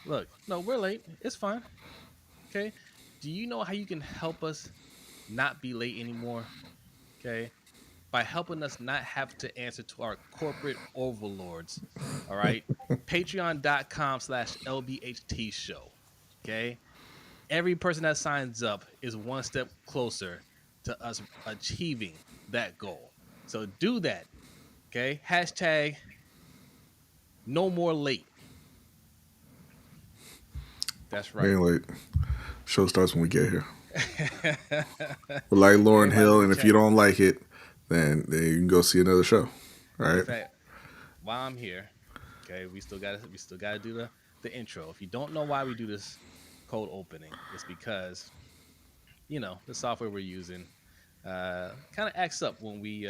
Look, no, we're late. It's fine. Okay. Do you know how you can help us not be late anymore? Okay. By helping us not have to answer to our corporate overlords. All right. Patreon.com/LBHT show. Okay. Every person that signs up is one step closer to us achieving that goal. So do that. Okay. Hashtag no more late. That's We right. ain't late. Show starts when we get here. We're like Lauren Everybody Hill, in the and if you chat. don't like it, then you can go see another show. In Right? fact, while I'm here, okay, we still gotta do the intro. If you don't know why we do this cold opening, it's because the software we're using kind of acts up when we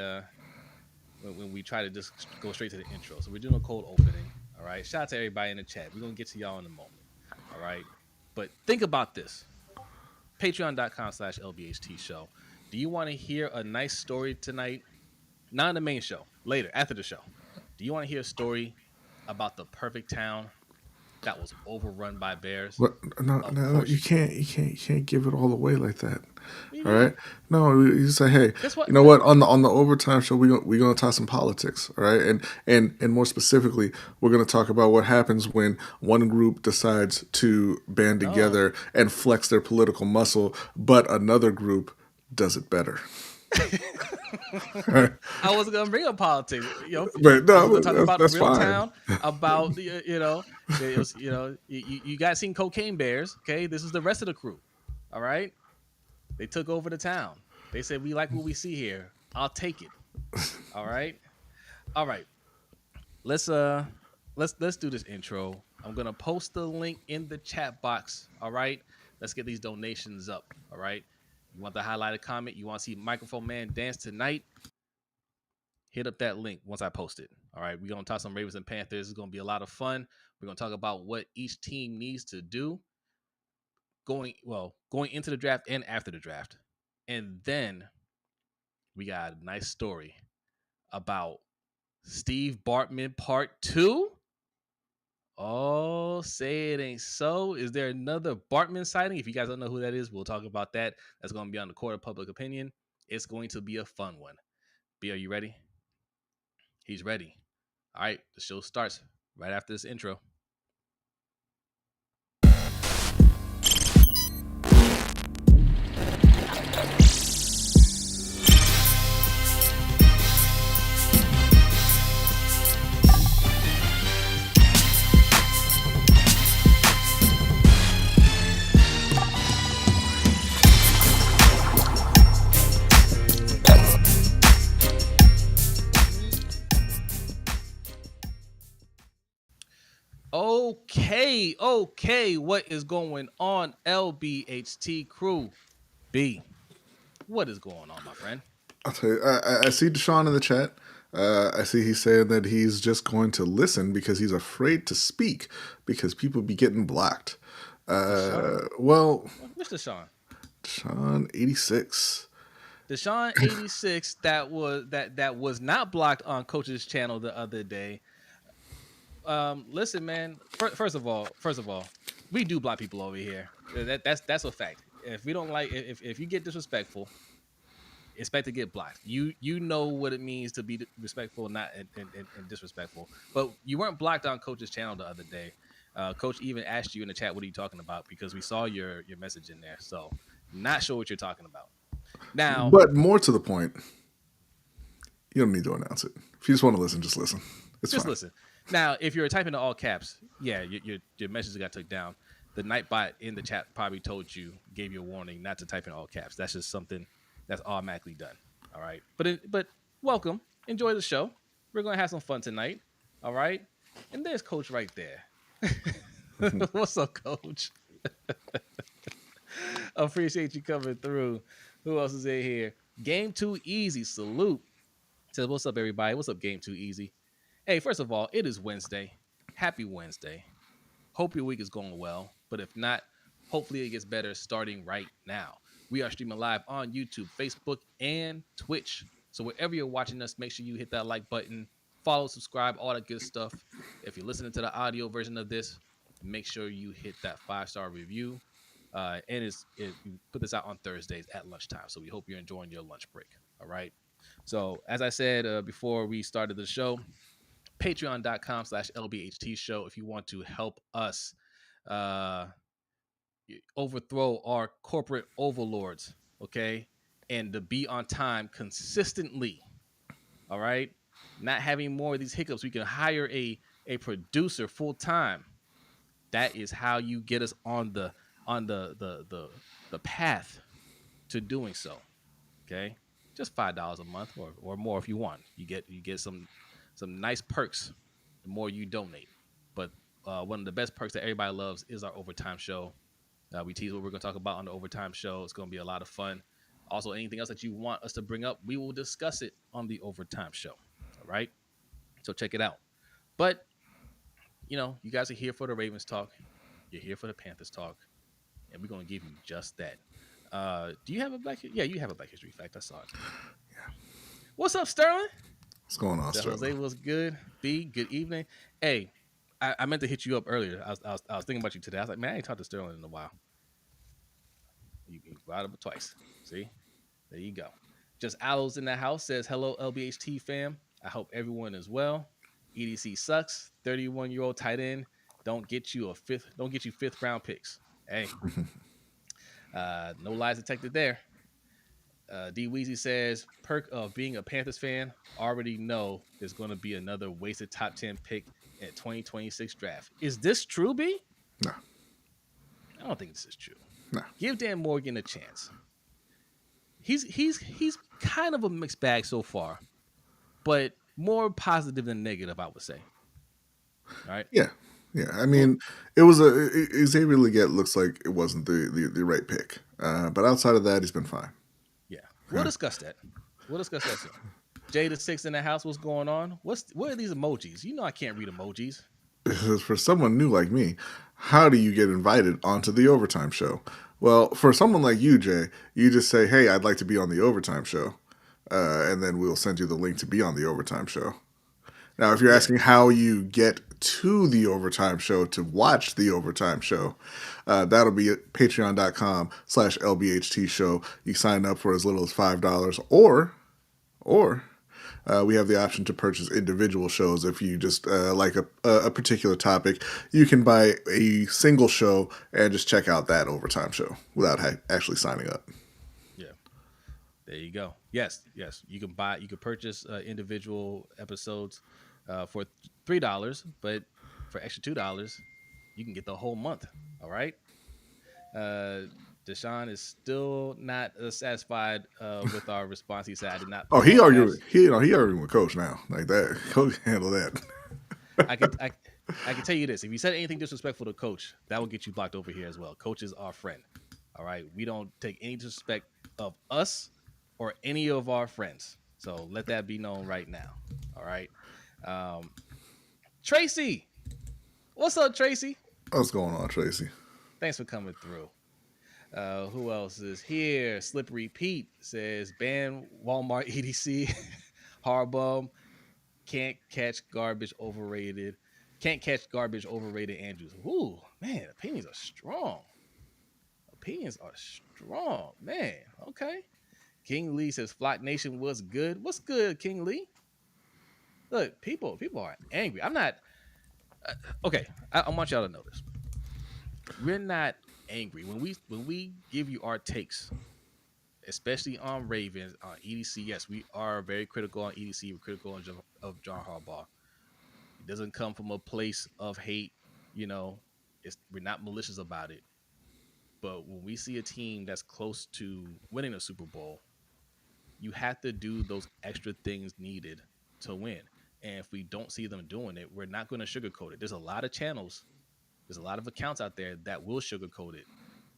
try to just go straight to the intro. So we're doing a cold opening. All right. Shout out to everybody in the chat. We're gonna get to y'all in a moment. All right. But think about this. Patreon.com/LBHT show. Do you want to hear a nice story tonight? Not in the main show. Later, after the show. Do you want to hear a story about the perfect town that was overrun by bears? What? No, Of no, no, course you do. you can't give it all away like that. What do you All right? mean? No, you say, hey, Guess you what? know what? On the overtime show, we gonna talk some politics. All right, and more specifically, we're gonna talk about what happens when one group decides to band No. together and flex their political muscle, but another group does it better. I wasn't gonna bring up politics. But I was gonna no, talk about a that's real fine. town, about it was, you guys seen Cocaine Bears. Okay, this is the rest of the crew. All right, they took over the town. They said we like what we see here. I'll take it. All right, all right. Let's let's do this intro. I'm gonna post the link in the chat box. All right, let's get these donations up. All right, you want the highlighted comment? You want to see Microphone Man dance tonight? Hit up that link once I post it. All right, we're gonna talk some Ravens and Panthers. It's gonna be a lot of fun. We're gonna talk about what each team needs to do going into the draft and after the draft, and then we got a nice story about Steve Bartman Part 2. Oh, say it ain't so. Is there another Bartman sighting? If you guys don't know who that is, we'll talk about that. That's going to be on the court of public opinion. It's going to be a fun one. B, are you ready? He's ready. All right, the show starts right after this intro. Okay. What is going on, LBHT crew? B, what is going on, my friend? I'll tell you. I see Deshaun in the chat. I see he's saying that he's just going to listen because he's afraid to speak because people be getting blocked. Deshaun? Well, Which Deshaun? Deshaun 86. Deshaun 86 that was not blocked on Coach's channel the other day. Listen, man. First of all, we do block people over here. That's a fact. If we don't like, if you get disrespectful, expect to get blocked. You know what it means to be respectful, not and disrespectful. But you weren't blocked on Coach's channel the other day. Coach even asked you in the chat, "What are you talking about?" Because we saw your message in there. So not sure what you're talking about. Now, But more to the point, you don't need to announce it. If you just want to listen, just listen. It's just fine. listen. Now, if you're typing in all caps, yeah, your message got took down. The Nightbot in the chat probably told you, gave you a warning not to type in all caps. That's just something that's automatically done. All right, but welcome, enjoy the show. We're gonna have some fun tonight. All right, and there's Coach right there. What's up, Coach? Appreciate you coming through. Who else is in here? Game Too Easy. Salute. Says, what's up, everybody? What's up, Game Too Easy? Hey, first of all, it is Wednesday. Happy Wednesday. Hope your week is going well. But if not, hopefully it gets better starting right now. We are streaming live on YouTube, Facebook, and Twitch. So wherever you're watching us, make sure you hit that like button, follow, subscribe, all that good stuff. If you're listening to the audio version of this, make sure you hit that 5-star review. We put this out on Thursdays at lunchtime. So we hope you're enjoying your lunch break. All right. So as I said before we started the show, patreon.com/LBHT Show if you want to help us uh, overthrow our corporate overlords, okay? And to be on time consistently, all right? Not having more of these hiccups. We can hire a producer full time. That is how you get us on the path to doing so. Okay, just $5 a month or more if you want. You get some nice perks the more you donate. But one of the best perks that everybody loves is our overtime show. We tease what we're going to talk about on the overtime show. It's going to be a lot of fun. Also, anything else that you want us to bring up, we will discuss it on the overtime show. All right, so check it out. But you guys are here for the Ravens talk. You're here for the Panthers talk, and we're going to give you just that. Do you have a Black? Yeah, you have a Black History fact. I saw it. Yeah. What's up, Sterling? What's going on, Sterling? Jose was good. B, good evening. Hey, I meant to hit you up earlier. I was thinking about you today. I was like, man, I ain't talked to Sterling in a while. You brought up twice. See, there you go. Just Owls in the house says hello, LBHT fam. I hope everyone is well. EDC sucks. 31-year-old tight end. Don't get you fifth round picks. Hey. No lies detected there. D Weezy says, perk of being a Panthers fan, already know there's going to be another wasted top 10 pick at 2026 draft. Is this true, B? No. I don't think this is true. No. Give Dan Morgan a chance. He's kind of a mixed bag so far, but more positive than negative, I would say. All right? Yeah. Yeah, I mean, it was Xavier Legette looks like it wasn't the right pick, but outside of that, he's been fine. Yeah, we'll discuss that. Soon. Jada6 in the house, what's going on? What are these emojis? I can't read emojis. For someone new like me, how do you get invited onto the overtime show? Well, for someone like you, Jay, you just say, "Hey, I'd like to be on the overtime show," and then we'll send you the link to be on the overtime show. Now, if you're asking how you get to the overtime show to watch the overtime show, that'll be at patreon.com/LBHT Show. You sign up for as little as $5, or we have the option to purchase individual shows. If you just like a particular topic, you can buy a single show and just check out that overtime show without actually signing up. Yeah. There you go. Yes. You can purchase individual episodes for $3, but for extra $2, you can get the whole month. All right. Deshaun is still not satisfied with our response. He said, "I did not." Oh, he arguing with Coach now, like that. Coach handle that. I can tell you this: if you said anything disrespectful to Coach, that will get you blocked over here as well. Coach is our friend. All right, we don't take any disrespect of us or any of our friends. So let that be known right now. All right. Tracy, what's up, Tracy? What's going on, Tracy? Thanks for coming through. Who else is here? Slippery Pete says, ban Walmart EDC. Harbum. Can't catch garbage overrated. Andrews. Ooh, man, opinions are strong. Man. Okay. King Lee says, Flock Nation was good. What's good, King Lee? Look, people are angry. I'm not. Okay, I want y'all to know this. We're not angry when we give you our takes, especially on Ravens, on EDC. Yes, we are very critical on EDC. We're critical of John Harbaugh. It doesn't come from a place of hate. We're not malicious about it. But when we see a team that's close to winning a Super Bowl, you have to do those extra things needed to win. And if we don't see them doing it, we're not going to sugarcoat it. There's a lot of channels. There's a lot of accounts out there that will sugarcoat it,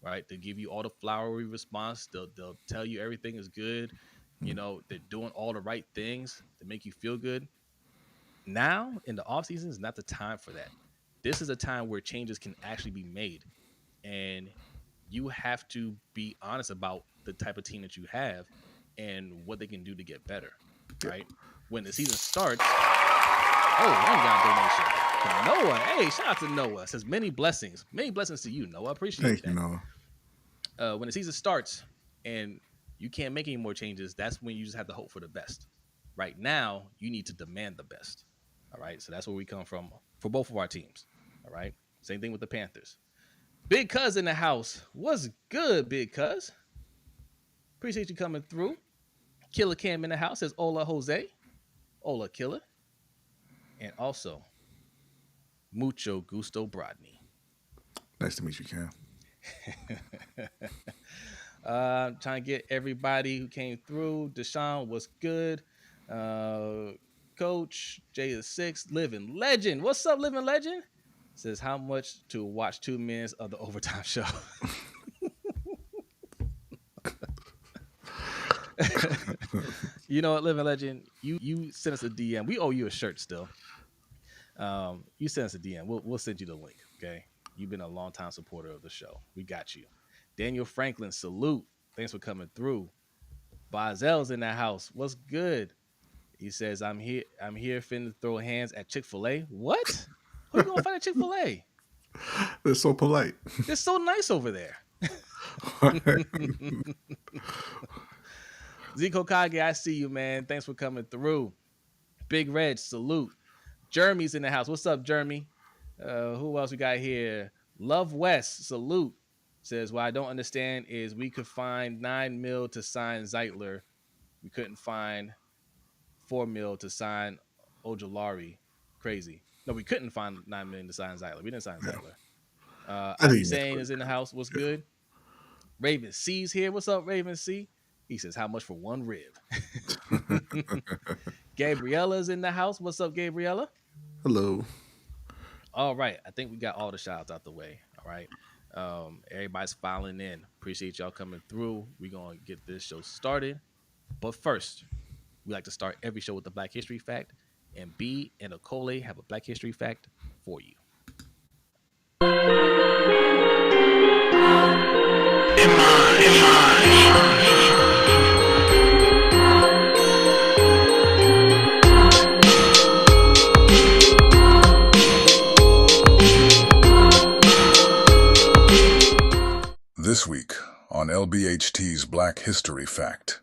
right? They give you all the flowery response. They'll tell you everything is good. They're doing all the right things to make you feel good. Now, in the offseason, is not the time for that. This is a time where changes can actually be made. And you have to be honest about the type of team that you have and what they can do to get better, right? When the season starts, I got a donation. from Noah. Hey, shout out to Noah. It says many blessings to you, Noah. Appreciate Thank you, Noah. that. When the season starts and you can't make any more changes, that's when you just have to hope for the best. Right now, you need to demand the best. All right, so that's where we come from for both of our teams. All right, same thing with the Panthers. Big Cuz in the house. What's good, Big Cuz? Appreciate you coming through. Killer Cam in the house says Ola Jose. Ola Killer. And also, Mucho Gusto Brodny. Nice to meet you, Cam. Trying to get everybody who came through. Deshaun was good. Coach J is 6. Living Legend. What's up, Living Legend? Says how much to watch 2 minutes of the overtime show. You know what, Living Legend? You sent us a DM. We owe you a shirt still. You send us a DM. We'll send you the link. Okay. You've been a long time supporter of the show. We got you. Daniel Franklin, salute. Thanks for coming through. Bazel's in that house. What's good? He says, I'm here finna throw hands at Chick-fil-A. What? Who you gonna fight at Chick-fil-A? They're so polite. They're so nice over there. Zico Kage, I see you, man. Thanks for coming through. Big Red, salute. Jeremy's in the house. What's up, Jeremy? Who else we got here? Love West, salute. Says, what I don't understand is we could find $9 million to sign Zeitler. We couldn't find $4 million to sign Ojolari. Crazy. No, we couldn't find $9 million to sign Zeitler. We didn't sign Zeitler. Ivy Sane is in the house. What's good? Raven C's here. What's up, Raven C? He says, how much for one rib? Gabriella's in the house. What's up, Gabriella? Hello. All right. I think we got all the shout-outs out the way. All right. Everybody's filing in. Appreciate y'all coming through. We're going to get this show started. But first, we like to start every show with a Black History Fact. And B and Okole have a Black History Fact for you. This week on LBHT's Black History Fact,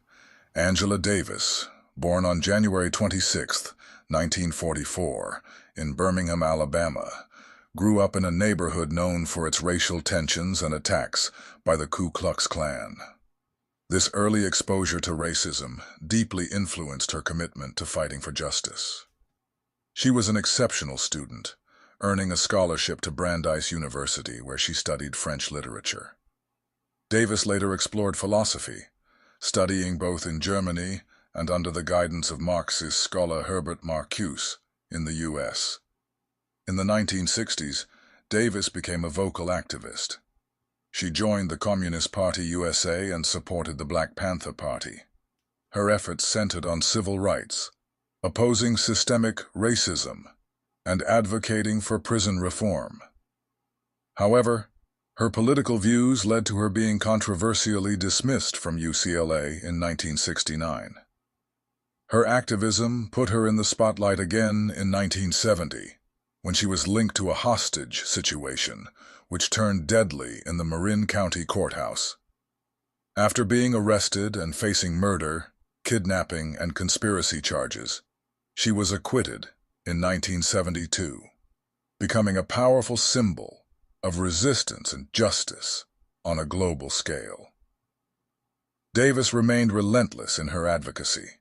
Angela Davis, born on January 26, 1944, in Birmingham, Alabama, grew up in a neighborhood known for its racial tensions and attacks by the Ku Klux Klan. This early exposure to racism deeply influenced her commitment to fighting for justice. She was an exceptional student, earning a scholarship to Brandeis University where she studied French literature. Davis later explored philosophy, studying both in Germany and under the guidance of Marxist scholar Herbert Marcuse in the U.S. In the 1960s, Davis became a vocal activist. She joined the Communist Party USA and supported the Black Panther Party. Her efforts centered on civil rights, opposing systemic racism, and advocating for prison reform. However, her political views led to her being controversially dismissed from UCLA in 1969. Her activism put her in the spotlight again in 1970, when she was linked to a hostage situation, which turned deadly in the Marin County Courthouse. After being arrested and facing murder, kidnapping, and conspiracy charges, she was acquitted in 1972, becoming a powerful symbol of resistance and justice on a global scale. Davis remained relentless in her advocacy.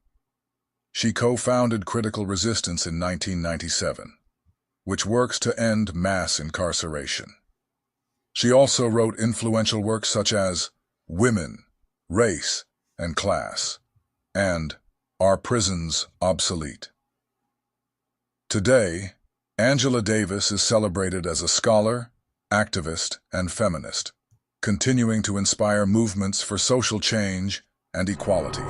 She co-founded Critical Resistance in 1997, which works to end mass incarceration. She also wrote influential works such as Women, Race, and Class, and Are Prisons Obsolete? Today, Angela Davis is celebrated as a scholar, activist, and feminist, continuing to inspire movements for social change and equality.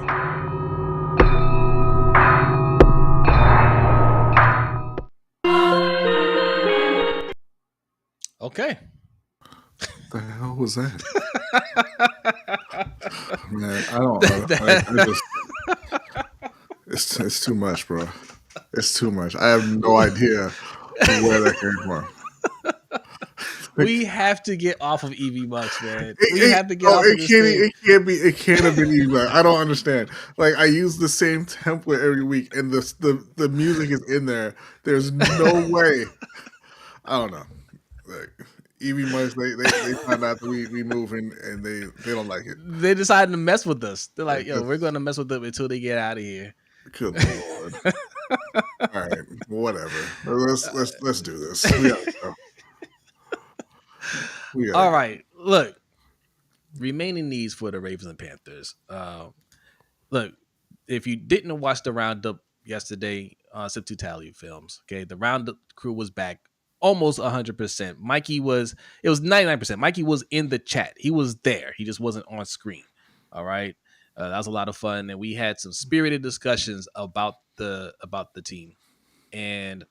Okay. What the hell was that? Man, I don't. It's too much, bro. It's too much. I have no idea where that came from. We have to get off of EV Bucks, man. We It, have to get off of this thing. it can't have been easy. I don't understand. Like I use the same template every week, and the music is in there. There's no way. I don't know. Like EV Mugs, they find out that we moving, and they don't like it. They decided to mess with us. They're like, yo, we're going to mess with them until they get out of here. Good Lord. All right, whatever. Let's do this. We gotta go. All right, look. Remaining needs for the Ravens and Panthers. Look, if you didn't watch the roundup yesterday on Sip to Tally Films, okay, the roundup crew was back almost 100%. Mikey was, it was 99%. Mikey was in the chat. He was there. He just wasn't on screen. All right. That was a lot of fun. And we had some spirited discussions about the team. And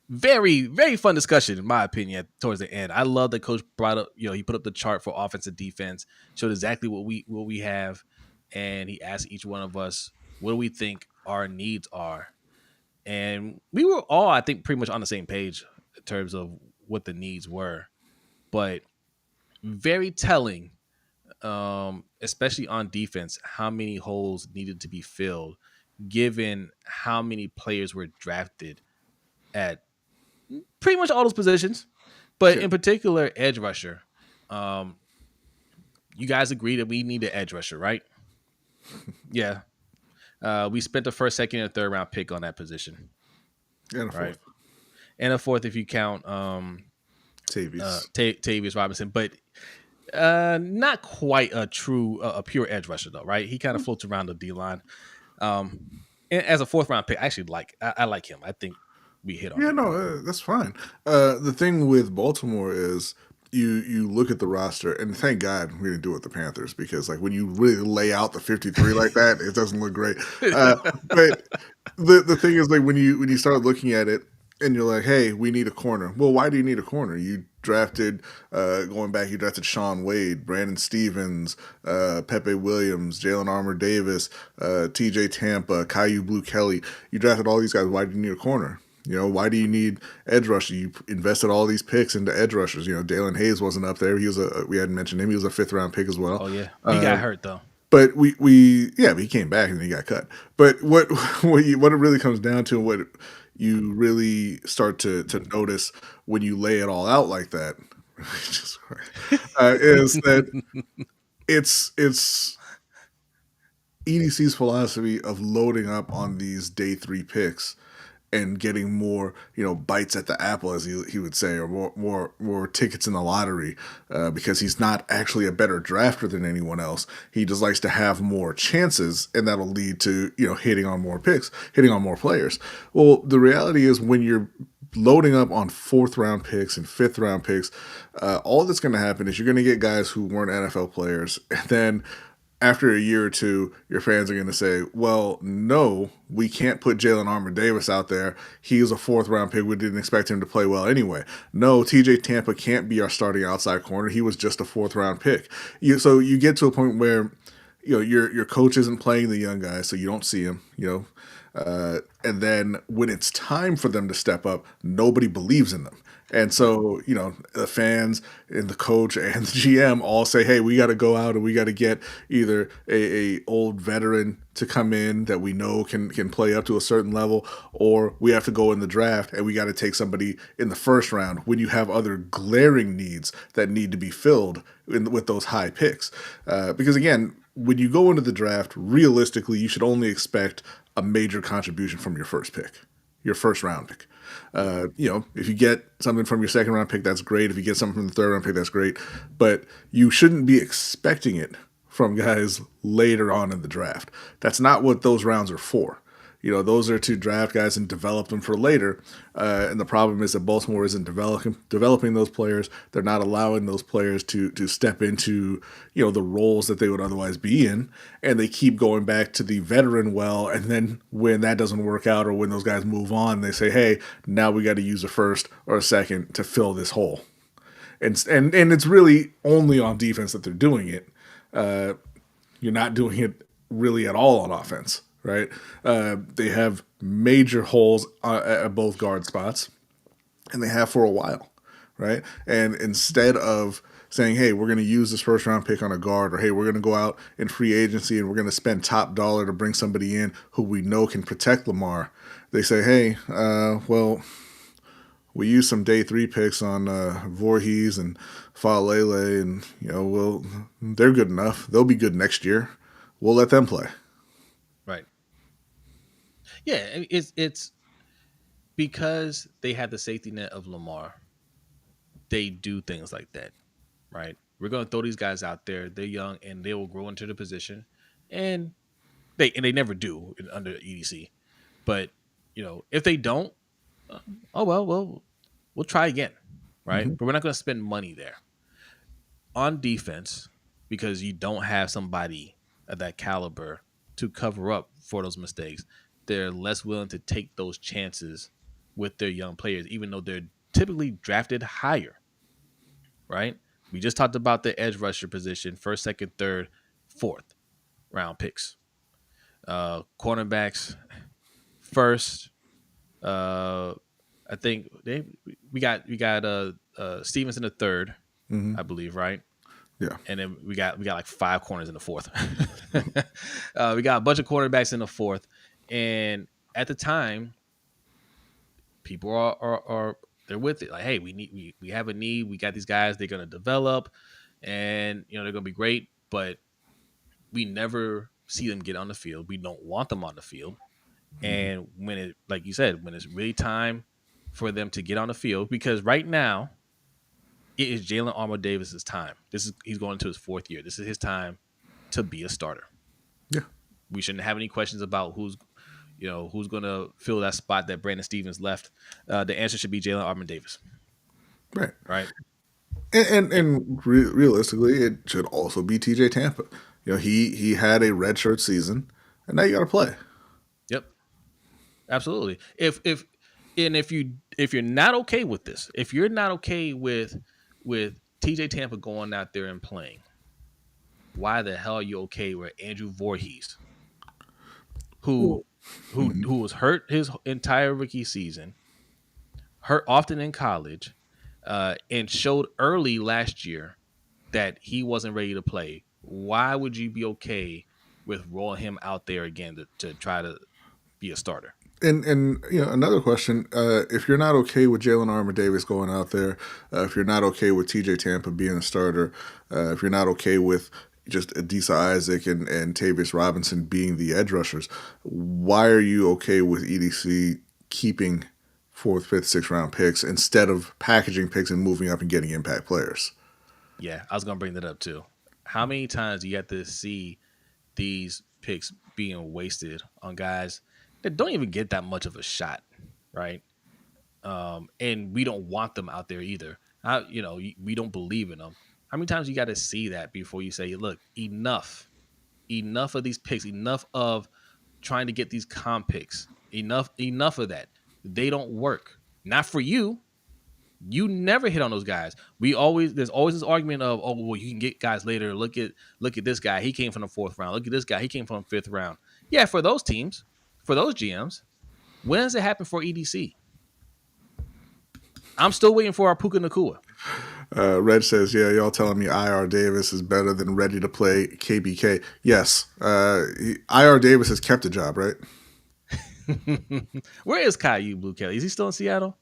very, very fun discussion, in my opinion, towards the end. I love that coach brought up, he put up the chart for offense and defense, showed exactly what we have. And he asked each one of us, what do we think our needs are? And we were all, I think, pretty much on the same page in terms of what the needs were. But very telling, especially on defense, how many holes needed to be filled, given how many players were drafted at pretty much all those positions. But in particular, edge rusher. You guys agree that we need an edge rusher, right? Yeah. We spent the first, second, and third round pick on that position. And a fourth. Right. And a fourth if you count Tavius Robinson, but not quite a pure edge rusher though, right? He kind of floats around the D line. And as a fourth round pick, I actually I like him. I think we hit on him. No, that's fine. The thing with Baltimore is you look at the roster, and thank God we didn't do it with the Panthers, because like when you really lay out the 53 like that, it doesn't look great. But the thing is, like when you start looking at it and you're like, hey, we need a corner. Well, why do you need a corner? You drafted going back, you drafted Sean Wade, Brandon Stevens, Pepe Williams, Jalen Armour Davis, TJ Tampa, Caillou Blue Kelly. You drafted all these guys. Why do you need a corner? Why do you need edge rusher? You invested all these picks into edge rushers. Dalen Hayes wasn't up there. He was we hadn't mentioned him. He was a 5th round pick as well. Oh yeah, he got hurt though. But he came back and he got cut. But what it really comes down to, and what you really start to notice when you lay it all out like that, is that it's EDC's philosophy of loading up on these day 3 picks and getting more, bites at the apple, as he would say, or more tickets in the lottery, because he's not actually a better drafter than anyone else. He just likes to have more chances, and that'll lead to, hitting on more picks, hitting on more players. Well, the reality is when you're loading up on 4th round picks and 5th round picks, all that's going to happen is you're going to get guys who weren't NFL players, and then after a year or two, your fans are going to say, well, no, we can't put Jalen Armour Davis out there. He was a 4th round pick. We didn't expect him to play well anyway. No, TJ Tampa can't be our starting outside corner. He was just a 4th round pick. So you get to a point where, your coach isn't playing the young guys, so you don't see him, and then when it's time for them to step up, nobody believes in them. And so, the fans and the coach and the GM all say, hey, we got to go out and we got to get either a old veteran to come in that we know can play up to a certain level, or we have to go in the draft and we got to take somebody in the 1st round when you have other glaring needs that need to be filled with those high picks. Because again, when you go into the draft, realistically, you should only expect a major contribution from your first pick, your 1st round pick. If you get something from your 2nd round pick, that's great. If you get something from the 3rd round pick, that's great. But you shouldn't be expecting it from guys later on in the draft. That's not what those rounds are for. Those are to draft guys and develop them for later. And the problem is that Baltimore isn't developing those players. They're not allowing those players to step into, the roles that they would otherwise be in. And they keep going back to the veteran well. And then when that doesn't work out, or when those guys move on, they say, hey, now we got to use a 1st or a 2nd to fill this hole. And it's really only on defense that they're doing it. You're not doing it really at all on offense. Right, they have major holes at both guard spots. and they have for a while, right? And instead of saying, hey, we're going to use this first round pick on a guard, or hey, we're going to go out in free agency and we're going to spend top dollar to bring somebody in who we know can protect Lamar, they say, hey, well, we use some day 3 picks on Voorhees and Falele, and well, they're good enough. They'll be good next year. We'll let them play. Right. Yeah, it's because they had the safety net of Lamar. They do things like that, right? We're going to throw these guys out there. They're young and they will grow into the position, and they never do under EDC. But if they don't, oh well, we'll try again, right? Mm-hmm. But we're not going to spend money there on defense because you don't have somebody of that caliber to cover up for those mistakes. They're less willing to take those chances with their young players, even though they're typically drafted higher, right? We just talked about the edge rusher position, first, second, third, fourth round picks. Cornerbacks, first. I think we got Stevens in the third, Mm-hmm. I believe, right? Yeah. And then we got like 5 corners in the fourth. We got a bunch of quarterbacks in the fourth, and at the time, people are they're with it. Like, hey, we have a need. We got these guys. They're gonna develop, and they're gonna be great. But we never see them get on the field. We don't want them on the field. And when it, like you said, when it's really time for them to get on the field, because right now it is Jalen Armour-Davis's time. He's going into his 4th year. This is his time to be a starter. Yeah. We shouldn't have any questions about who's going to fill that spot that Brandon Stevens left. The answer should be Jalen Armour-Davis. Right. Right. And realistically, it should also be TJ Tampa. He had a redshirt season, and now you got to play. Yep. Absolutely. If you're not okay with this, if you're not okay with TJ Tampa going out there and playing, why the hell are you okay with Andrew Voorhees, who was hurt his entire rookie season, hurt often in college, and showed early last year that he wasn't ready to play? Why would you be okay with rolling him out there again to try to be a starter? And another question: if you're not okay with Jalen Armour-Davis going out there, if you're not okay with TJ Tampa being a starter, if you're not okay with just Adisa Isaac and Tavius Robinson being the edge rushers, why are you okay with EDC keeping 4th, 5th, 6th round picks instead of packaging picks and moving up and getting impact players? Yeah, I was gonna bring that up too. How many times do you have to see these picks being wasted on guys that don't even get that much of a shot, right? And we don't want them out there either. We don't believe in them. How many times you got to see that before you say, look, enough of these picks, enough of trying to get these comp picks, enough of that. They don't work. Not for you. You never hit on those guys. There's always this argument of, oh, well, you can get guys later. Look at this guy. He came from the 4th round. Look at this guy. He came from the 5th round. Yeah, for those teams, for those GMs, when does it happen for EDC? I'm still waiting for our Puka Nacua. Reg says, yeah, y'all telling me IR Davis is better than ready to play KBK. Yes. IR Davis has kept a job, right? Where is Caillou Blue Kelly? Is he still in Seattle?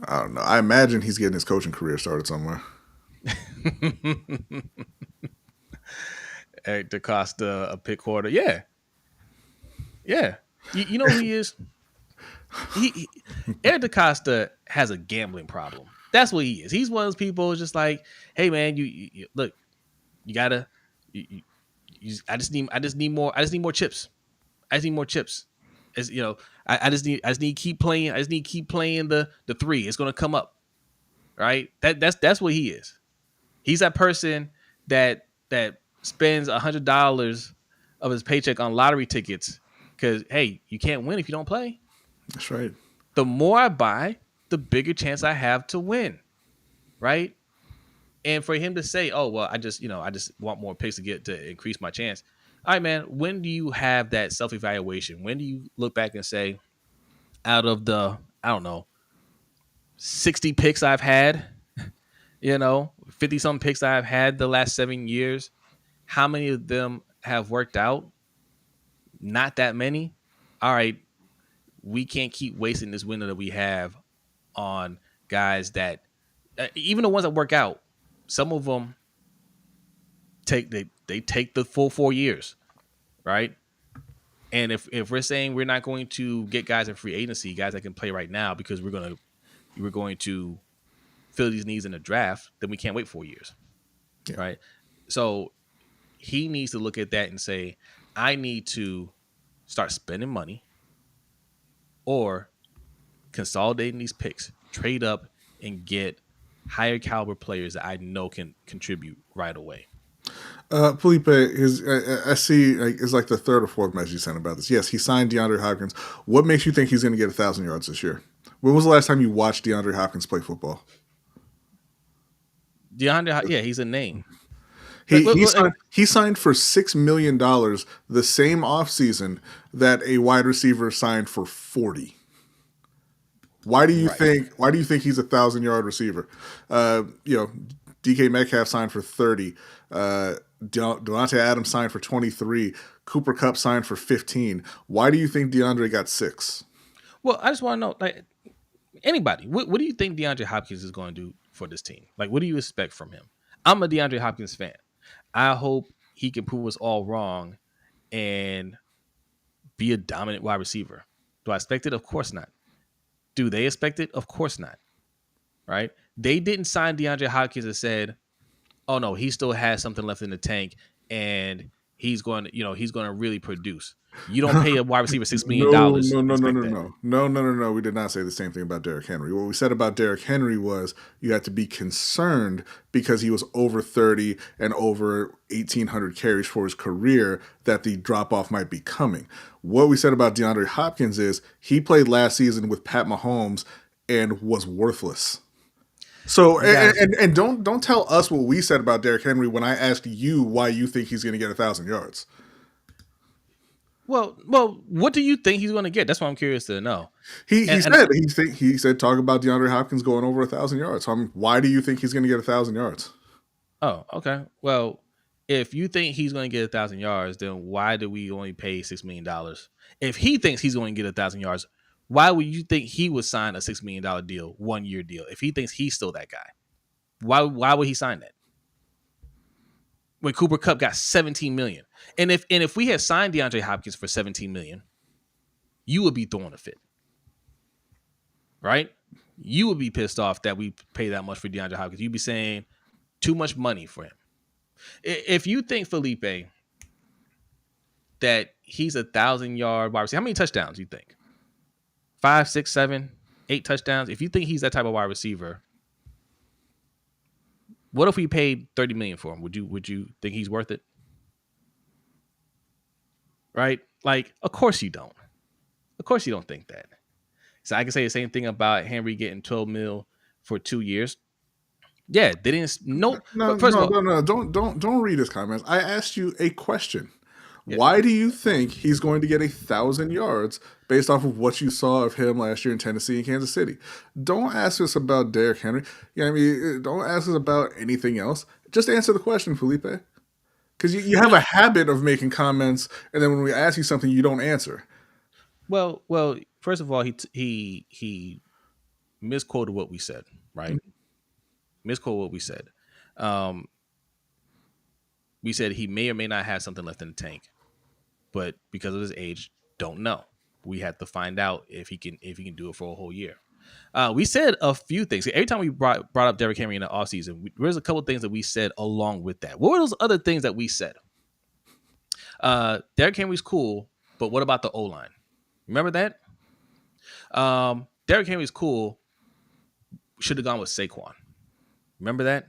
I don't know. I imagine he's getting his coaching career started somewhere. Eric DaCosta, a pick quarter. Yeah. You know who he is? Eric DaCosta has a gambling problem. That's what he is. He's one of those people who's just like, hey man, you look, you gotta. I just need more chips. I just need more chips. As I just need to keep playing. I just need to keep playing the 3. It's gonna come up, right? That's what he is. He's that person that spends $100 of his paycheck on lottery tickets because, hey, you can't win if you don't play. That's right. The more I buy, the bigger chance I have to win, right? And for him to say, oh, well, I just want more picks to increase my chance. All right, man, when do you have that self-evaluation? When do you look back and say, out of the, I don't know, 60 picks I've had, 50 some picks I've had the last 7 years, how many of them have worked out? Not that many. All right, we can't keep wasting this window that we have on guys that, even the ones that work out, some of them take the full 4 years, right? And if we're saying we're not going to get guys in free agency, guys that can play right now, because we're going to fill these needs in the draft, then we can't wait 4 years, right? So he needs to look at that and say, I need to start spending money or consolidating these picks, trade up, and get higher caliber players that I know can contribute right away. Felipe, I see it's like the third or fourth message you sent about this. Yes, he signed DeAndre Hopkins. What makes you think he's going to get 1,000 yards this year? When was the last time you watched DeAndre Hopkins play football? He's a name. He signed for $6 million the same offseason that a wide receiver signed for 40. Why do you think he's 1,000-yard receiver? DK Metcalf signed for 30. Devontae Adams signed for 23. Cooper Kupp signed for 15. Why do you think DeAndre got 6? Well, I just want to know, like, anybody, what do you think DeAndre Hopkins is going to do for this team? Like, what do you expect from him? I'm a DeAndre Hopkins fan. I hope he can prove us all wrong and be a dominant wide receiver. Do I expect it? Of course not. Do they expect it? Of course not. Right? They didn't sign DeAndre Hopkins and said, "Oh no, he still has something left in the tank, and he's going to really produce." You don't pay a wide receiver $6 million. No. We did not say the same thing about Derrick Henry. What we said about Derrick Henry was you had to be concerned because he was over 30 and over 1,800 carries for his career that the drop-off might be coming. What we said about DeAndre Hopkins is he played last season with Pat Mahomes and was worthless. So and don't tell us what we said about Derrick Henry when I asked you why you think he's going to get 1,000 yards. Well, what do you think he's going to get? That's what I'm curious to know. He said talk about DeAndre Hopkins going over 1,000 yards. So why do you think he's going to get 1,000 yards? Oh, okay. Well, if you think he's going to get 1,000 yards, then why do we only pay $6 million? If he thinks he's going to get 1,000 yards, why would you think he would sign a $6 million deal, 1 year deal? If he thinks he's still that guy, why would he sign that? When Cooper Kupp got $17 million, and if we had signed DeAndre Hopkins for $17 million, you would be throwing a fit, right? You would be pissed off that we pay that much for DeAndre Hopkins. You'd be saying too much money for him. If you think, Felipe, that he's 1,000-yard wide receiver, how many touchdowns do you think? 5, 6, 7, 8 touchdowns. If you think he's that type of wide receiver, what if we paid $30 million for him? Would you think he's worth it? Right? Like, of course you don't. Of course you don't think that. So I can say the same thing about Henry getting $12 million for 2 years. Yeah, they didn't. No. Don't read his comments. I asked you a question. Yeah. Why do you think he's going to get 1,000 yards based off of what you saw of him last year in Tennessee and Kansas City? Don't ask us about Derrick Henry. Don't ask us about anything else. Just answer the question, Felipe. Because you have a habit of making comments, and then when we ask you something, you don't answer. Well. First of all, he misquoted what we said, right? Mm-hmm. Misquoted what we said. We said he may or may not have something left in the tank, but because of his age, don't know. We have to find out if he can do it for a whole year. We said a few things. Every time we brought up Derrick Henry in the offseason, there's a couple of things that we said along with that. What were those other things that we said? Derrick Henry's cool, but what about the O-line? Remember that? Derrick Henry's cool. Should have gone with Saquon. Remember that?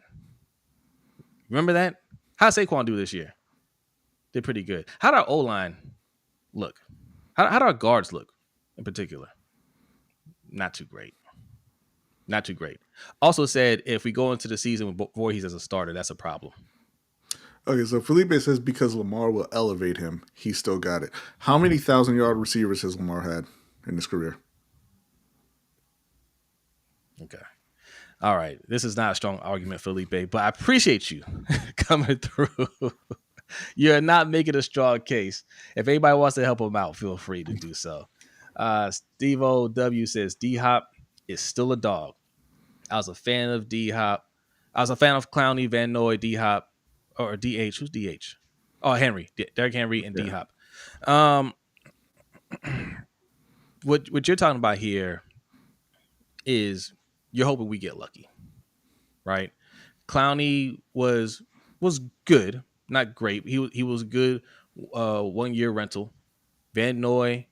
How'd Saquon do this year? They're pretty good. How'd our O-line look? How'd our guards look in particular? Not too great. Also said if we go into the season with Voorhees as a starter, that's a problem. Okay, so Felipe says because Lamar will elevate him, he still got it. How many 1,000-yard receivers has Lamar had in his career? Okay. All right. This is not a strong argument, Felipe, but I appreciate you coming through. You're not making a strong case. If anybody wants to help him out, feel free to do so. Steve O.W. says D Hop is still a dog. I was a fan of D Hop. I was a fan of Clowney, Van Noy, D Hop, or DH. Who's DH? Oh, Henry, Derrick Henry, and D Hop. What you're talking about here is you're hoping we get lucky, right? Clowney was good, not great. He was good 1 year rental. Van Noy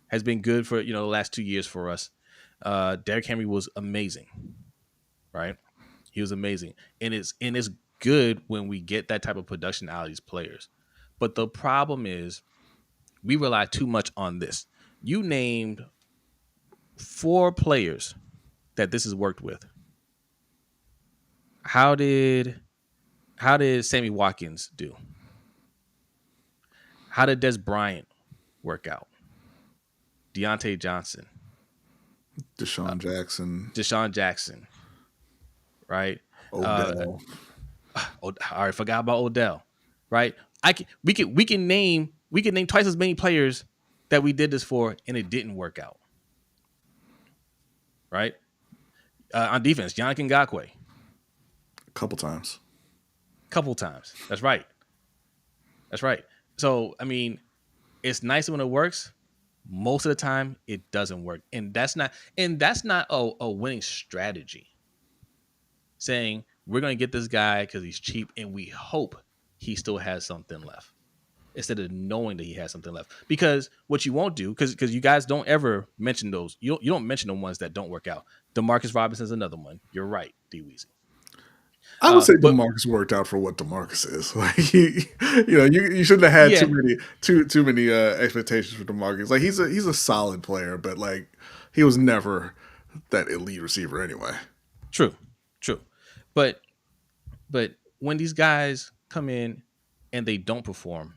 has been good for the last 2 years for us. Derrick Henry was amazing, right? He was amazing, and it's good when we get that type of production out of these players. But the problem is we rely too much on this. You named 4 players that this has worked with. How did Sammy Watkins do? How did Des Bryant work out? Deontay Johnson, Deshaun Jackson, right? Odell. I forgot about Odell, right? We can name twice as many players that we did this for, and it didn't work out, right? On defense, Yannick Ngakoue, A couple times. That's right. So I mean, it's nice when it works. Most of the time, it doesn't work, and that's not a winning strategy. Saying we're going to get this guy because he's cheap, and we hope he still has something left, instead of knowing that he has something left. Because what you won't do, because you guys don't ever mention those, you don't mention the ones that don't work out. DeMarcus Robinson's another one. You're right, D Weezy. I would say DeMarcus worked out for what DeMarcus is. Like you shouldn't have had too many expectations for DeMarcus. Like he's a solid player, but like he was never that elite receiver anyway. True. But when these guys come in and they don't perform,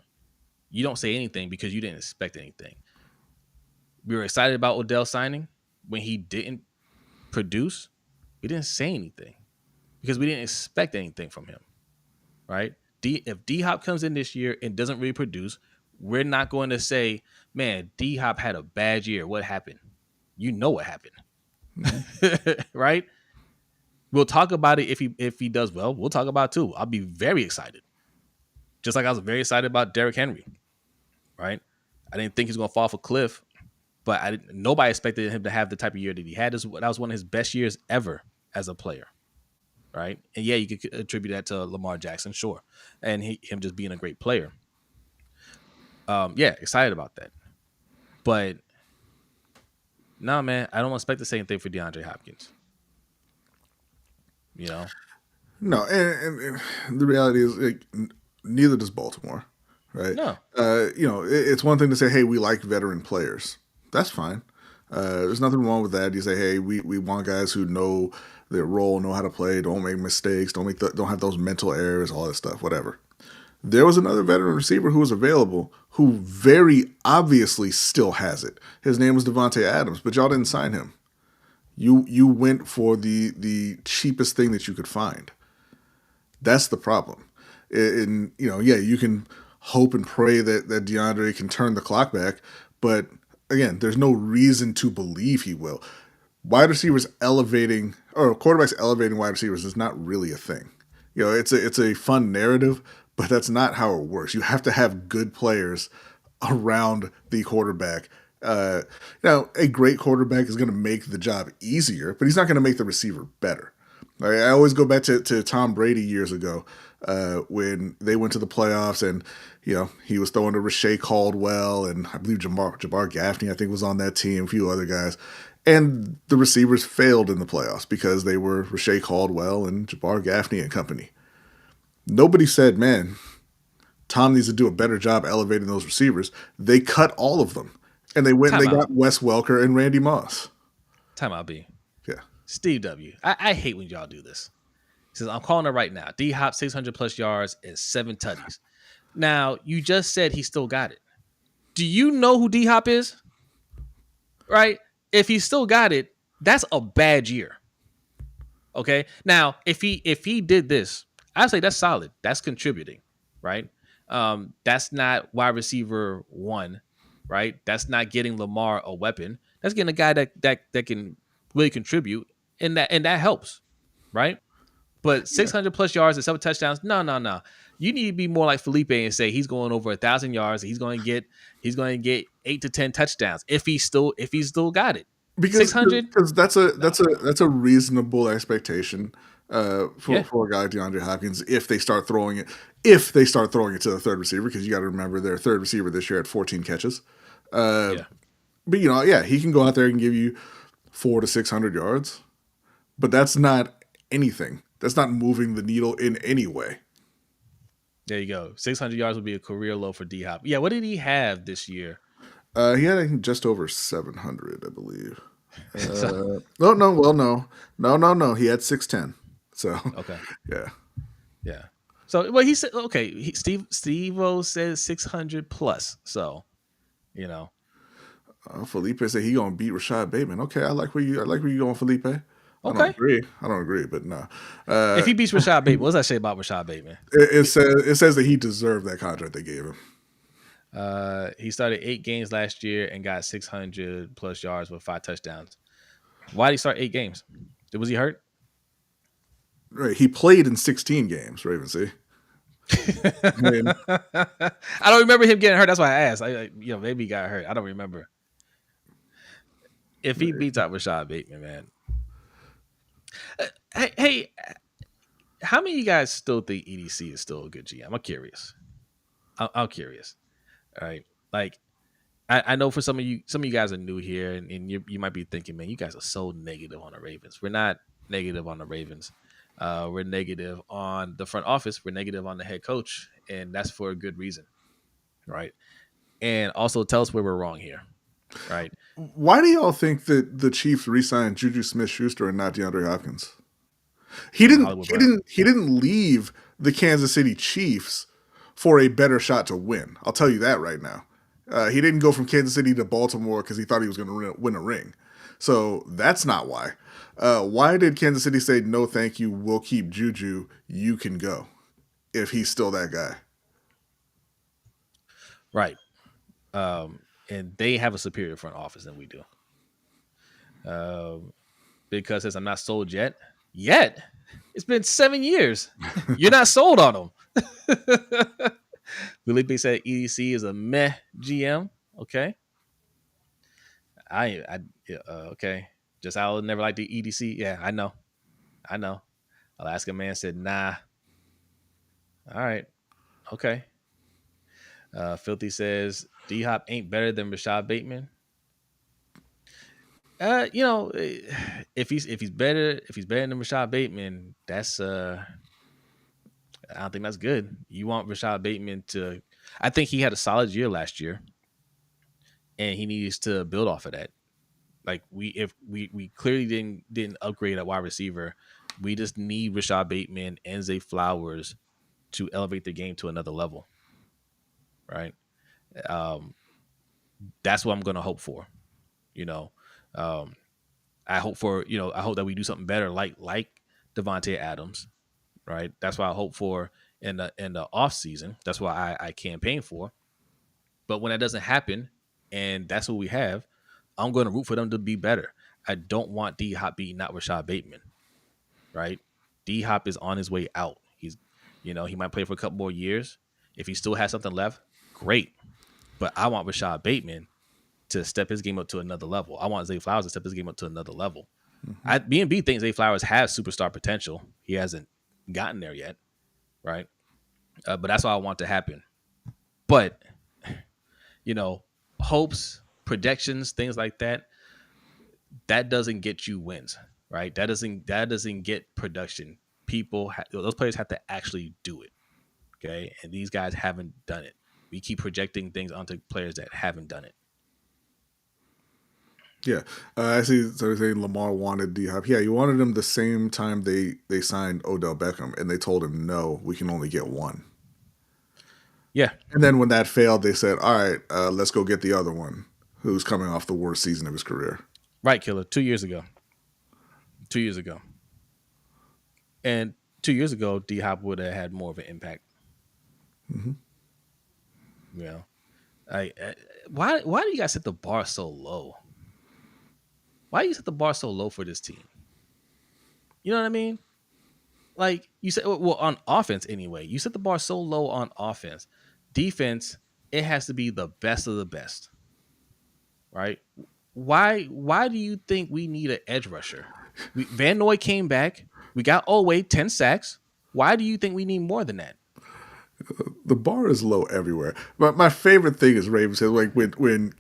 you don't say anything because you didn't expect anything. We were excited about Odell signing. When he didn't produce, we didn't say anything because we didn't expect anything from him, right? If D-Hop comes in this year and doesn't really produce, we're not going to say, man, D-Hop had a bad year. What happened? You know what happened, right? We'll talk about it if he does well. We'll talk about it too. I'll be very excited. Just like I was very excited about Derrick Henry, right? I didn't think he was going to fall off a cliff, but nobody expected him to have the type of year that he had. That was one of his best years ever as a player, right? And yeah, you could attribute that to Lamar Jackson, sure, and him just being a great player. Yeah, excited about that. But no, man, I don't expect the same thing for DeAndre Hopkins. No, and the reality is, like, neither does Baltimore, right? No. It's one thing to say, hey, we like veteran players. That's fine. There's nothing wrong with that. You say, hey, we want guys who know their role, know how to play, don't make mistakes, don't have those mental errors, all that stuff, whatever. There was another veteran receiver who was available who very obviously still has it. His name was Devontae Adams, but y'all didn't sign him. You went for the cheapest thing that you could find. That's the problem. And you can hope and pray that DeAndre can turn the clock back, but again, there's no reason to believe he will. Wide receivers elevating, or quarterbacks elevating wide receivers is not really a thing. It's a fun narrative, but that's not how it works. You have to have good players around the quarterback. Now, a great quarterback is going to make the job easier, but he's not going to make the receiver better. I always go back to Tom Brady years ago when they went to the playoffs, and he was throwing to Rashae Caldwell, and I believe Jabbar Gaffney, I think, was on that team, a few other guys. And the receivers failed in the playoffs because they were Rashae Caldwell and Jabbar Gaffney and company. Nobody said, man, Tom needs to do a better job elevating those receivers. They cut all of them. And they went and they got Wes Welker and Randy Moss. Time out, B. Yeah. Steve W. I hate when y'all do this. He says, I'm calling it right now. D-Hop, 600 plus yards and 7 tutties. Now, you just said he still got it. Do you know who D-Hop is? Right? If he still got it, that's a bad year. Okay. Now, if he did this, I'd say that's solid. That's contributing, right? That's not wide receiver one, right? That's not getting Lamar a weapon. That's getting a guy that can really contribute, and that helps, right? But Yeah. 600 plus yards and 7 touchdowns, no. You need to be more like Felipe and say he's going over 1,000 yards. He's going to get 8 to 10 touchdowns if he's still got it. Because 600, that's a reasonable expectation yeah, for a guy like DeAndre Hopkins if they start throwing it to the third receiver, because you got to remember their third receiver this year had 14 catches. yeah. But he can go out there and give you 400 to 600 yards, but that's not anything. That's not moving the needle in any way. There you go. 600 yards would be a career low for D Hop. Yeah, what did he have this year? He had, I think, just over 700, I believe. So, No. He had 610. So okay, yeah. yeah. So well, he said okay. Steve-O says 600 plus. So Felipe said he gonna beat Rashad Bateman. Okay, I like where you going, Felipe. I don't agree, but no. If he beats Rashad Bateman, what does that say about Rashad Bateman? It says that he deserved that contract they gave him. He started 8 games last year and got 600 plus yards with 5 touchdowns. Why did he start 8 games? Was he hurt? Right, he played in 16 games. Raven, see. I don't remember him getting hurt. That's why I asked. Maybe he got hurt. I don't remember. If he beats out Rashad Bateman, man. Hey, how many of you guys still think EDC is still a good GM? I'm curious. I'm curious. All right, like I know for some of you guys are new here, and you might be thinking, man, you guys are so negative on the Ravens. We're not negative on the Ravens. We're negative on the front office. We're negative on the head coach, and that's for a good reason, right? And also tell us where we're wrong here, right? Why do y'all think that the Chiefs re-signed Juju Smith-Schuster and not DeAndre Hopkins? He didn't leave the Kansas City Chiefs for a better shot to win. I'll tell you that right now. He didn't go from Kansas City to Baltimore because he thought he was going to win a ring. So that's not why. Why did Kansas City say, no, thank you, we'll keep Juju, you can go, if he's still that guy? Right. And they have a superior front office than we do. Because since I'm not sold yet, it's been 7 years. You're not sold on them. Felipe said EDC is a meh GM. Okay. Okay. Just I'll never like the EDC. Yeah, I know. Alaska Man said nah. All right. Okay. Filthy says D Hop ain't better than Rashad Bateman. If he's better than Rashad Bateman, that's I don't think that's good. You want Rashad Bateman to. I think he had a solid year last year, and he needs to build off of that. Like we clearly didn't upgrade at wide receiver. We just need Rashad Bateman and Zay Flowers to elevate the game to another level. Right. That's what I'm going to hope for. I hope that we do something better, like Devontae Adams. Right. That's what I hope for in the off season. That's why I campaign for. But when that doesn't happen, and that's what we have, I'm going to root for them to be better. I don't want D Hop beating out Rashad Bateman. Right. D Hop is on his way out. He might play for a couple more years. If he still has something left, great. But I want Rashad Bateman to step his game up to another level. I want Zay Flowers to step his game up to another level. Mm-hmm. B&B thinks Zay Flowers has superstar potential. He hasn't gotten there yet, right? But that's what I want to happen. But, hopes, projections, things like that, that doesn't get you wins, right? That doesn't get production. Those players have to actually do it, okay? And these guys haven't done it. We keep projecting things onto players that haven't done it. Yeah, I see. So they're saying Lamar wanted D Hop. Yeah, he wanted him the same time they signed Odell Beckham, and they told him no, we can only get one. Yeah, and then when that failed, they said, "All right, let's go get the other one, who's coming off the worst season of his career." Right, Killer. 2 years ago. And 2 years ago, D Hop would have had more of an impact. Mm-hmm. You know, why do you guys set the bar so low? Why do you set the bar so low for this team? You know what I mean? Like you said, well, on offense anyway, you set the bar so low on offense. Defense, it has to be the best of the best, right? Why do you think we need an edge rusher? Van Noy came back. We got Owe 10 sacks. Why do you think we need more than that? The bar is low everywhere. But my favorite thing is Ravens said like when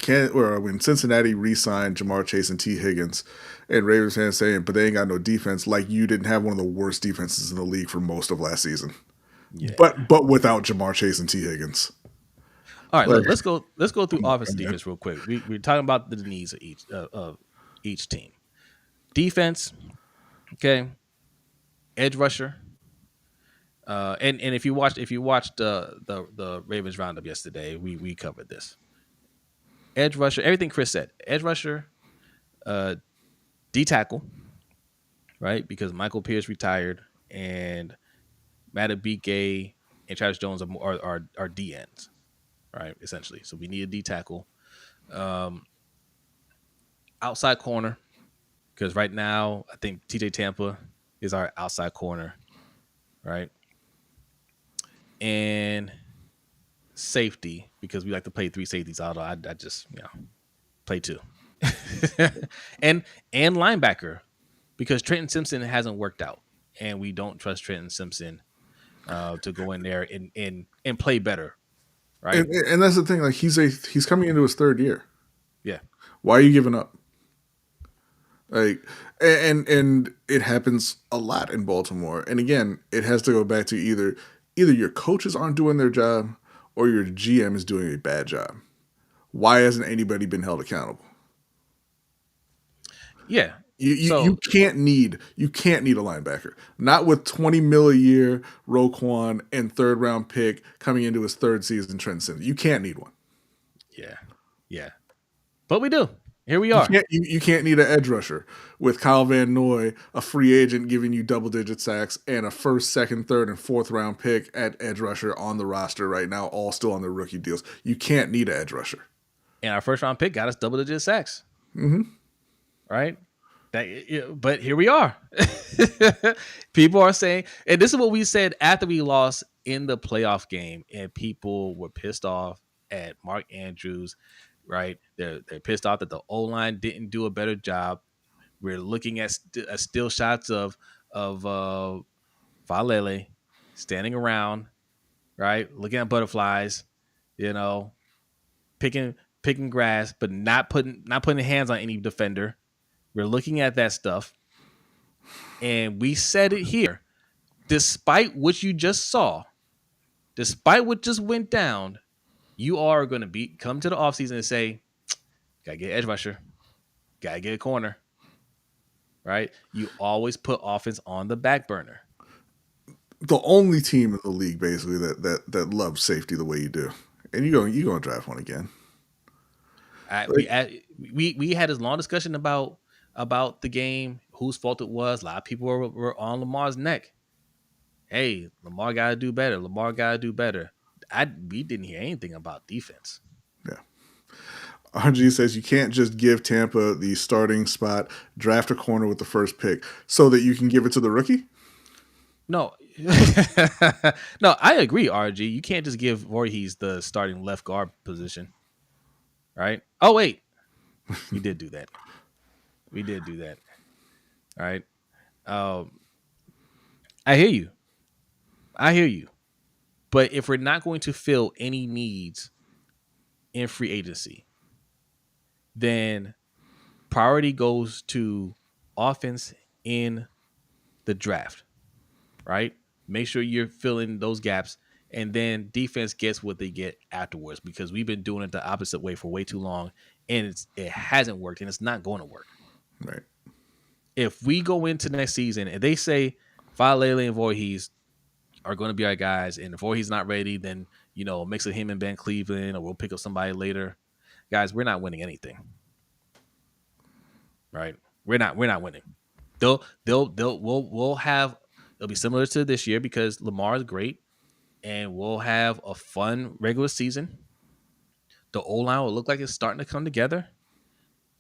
Cincinnati re-signed Jamar Chase and T Higgins, and Ravens fans saying, but they ain't got no defense. Like you didn't have one of the worst defenses in the league for most of last season. Yeah. But without Jamar Chase and T Higgins. All right, Like, let's go through offense and defense real quick. We're talking about the needs of each team. Defense, okay. Edge rusher. And if you watched the Ravens roundup yesterday, we covered this. Edge rusher, everything Chris said. Edge rusher, D tackle, right? Because Michael Pierce retired and Matabike and Travis Jones are D ends, right? Essentially, so we need a D tackle. Outside corner, because right now I think TJ Tampa is our outside corner, right? And safety, because we like to play 3 safeties. Although I just play 2, and linebacker, because Trenton Simpson hasn't worked out, and we don't trust Trenton Simpson to go in there and play better, right? and that's the thing. Like he's coming into his 3rd year. Yeah. Why are you giving up? Like, and it happens a lot in Baltimore. And again, it has to go back to either your coaches aren't doing their job or your GM is doing a bad job. Why hasn't anybody been held accountable? Yeah. You can't need a linebacker. Not with $20 million a year, Roquan, and 3rd round pick coming into his 3rd season, Trent Simpson. You can't need one. Yeah. But we do. Here we are. You can't need an edge rusher with Kyle Van Noy, a free agent giving you double-digit sacks, and a 1st, 2nd, 3rd, and 4th round pick at edge rusher on the roster right now, all still on their rookie deals. You can't need an edge rusher. And our 1st round pick got us double-digit sacks. Mm-hmm. Right? But here we are. People are saying, and this is what we said after we lost in the playoff game, and people were pissed off at Mark Andrews. Right, they're pissed off that the O-line didn't do a better job. We're looking at still shots of Valele standing around, right, looking at butterflies, picking grass, but not putting hands on any defender. We're looking at that stuff, and we said it here. Despite what you just saw, despite what just went down, you are going to come to the offseason and say, gotta get edge rusher, gotta get a corner, right? You always put offense on the back burner. The only team in the league, basically, that loves safety the way you do, and you gonna draft one again. We had this long discussion about the game, whose fault it was. A lot of people were on Lamar's neck. Hey, Lamar gotta do better. Lamar gotta do better. We didn't hear anything about defense. Yeah. RG says you can't just give Tampa the starting spot, draft a corner with the 1st pick so that you can give it to the rookie? No. No, I agree, RG. You can't just give Voorhees the starting left guard position. Right? Oh, wait. We did do that. All right. I hear you. But if we're not going to fill any needs in free agency, then priority goes to offense in the draft, right? Make sure you're filling those gaps, and then defense gets what they get afterwards, because we've been doing it the opposite way for way too long, and it hasn't worked, and it's not going to work. Right. If we go into next season and they say Valele and Voorhees are going to be our guys, and if Voorhees not ready, then mix of him and Ben Cleveland, or we'll pick up somebody later. Guys, we're not winning anything. Right? We're not winning. We'll have It'll be similar to this year because Lamar is great, and we'll have a fun regular season. The O-line will look like it's starting to come together,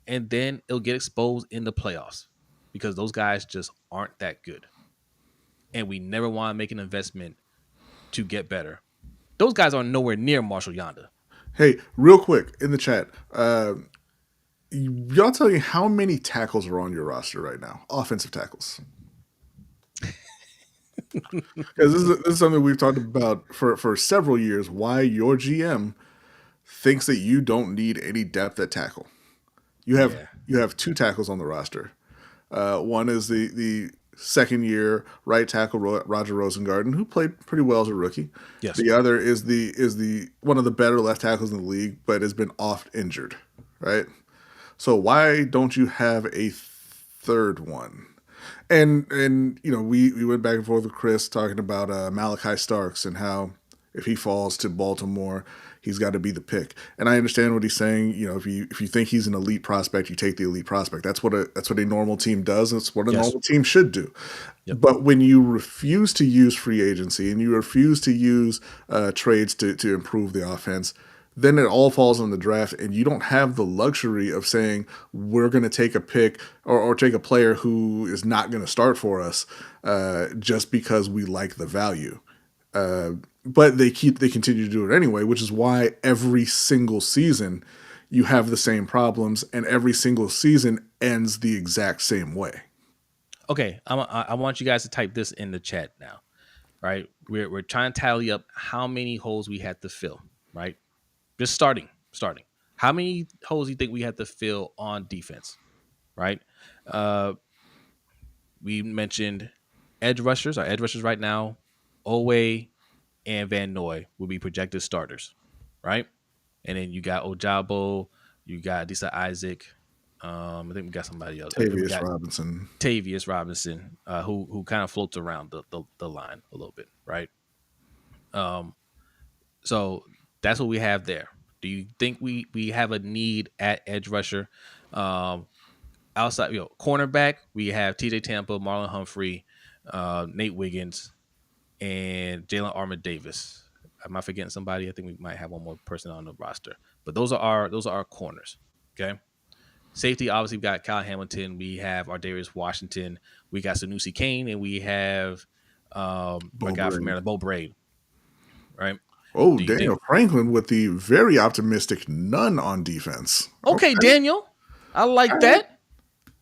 and then it'll get exposed in the playoffs because those guys just aren't that good. And we never want to make an investment to get better. Those guys are nowhere near Marshall Yanda. Hey, real quick in the chat, y'all tell me how many tackles are on your roster right now? Offensive tackles. Because this is something we've talked about for several years. Why your GM thinks that you don't need any depth at tackle. You have 2 tackles on the roster. One is the second year right tackle Roger Rosengarten, who played pretty well as a rookie. Yes. The other is the one of the better left tackles in the league, but has been oft injured. Right. So why don't you have a third one? And you know, we went back and forth with Chris talking about Malachi Starks and how if he falls to Baltimore, he's got to be the pick. And I understand what he's saying. You know, if you think he's an elite prospect, you take the elite prospect. That's what a normal team does. That's what a normal team should do. Yep. But when you refuse to use free agency and you refuse to use trades to improve the offense, then it all falls on the draft, and you don't have the luxury of saying we're going to take a pick or take a player who is not going to start for us just because we like the value. But they continue to do it anyway, which is why every single season you have the same problems, and every single season ends the exact same way. Okay, I want you guys to type this in the chat now, right? We're trying to tally up how many holes we had to fill, right? Just starting. How many holes do you think we had to fill on defense, right? We mentioned edge rushers. Our edge rushers right now, Owe and Van Noy will be projected starters, right? And then you got Ojabo, you got Adisa Isaac. I think we got somebody else. Tavius Robinson, who kind of floats around the line a little bit, right? So that's what we have there. Do you think we have a need at edge rusher? Outside, cornerback, we have TJ Tampa, Marlon Humphrey, Nate Wiggins, and Jalen Armour-Davis. Am I forgetting somebody? I think we might have one more person on the roster. But those are our corners. Okay. Safety, obviously, we got Kyle Hamilton. We have Ardarius Washington. We got Sanusi Kane, and we have my guy from Maryland, Bo Braid. Right. Oh, Daniel Franklin with the very optimistic none on defense. Okay, Daniel. I like that.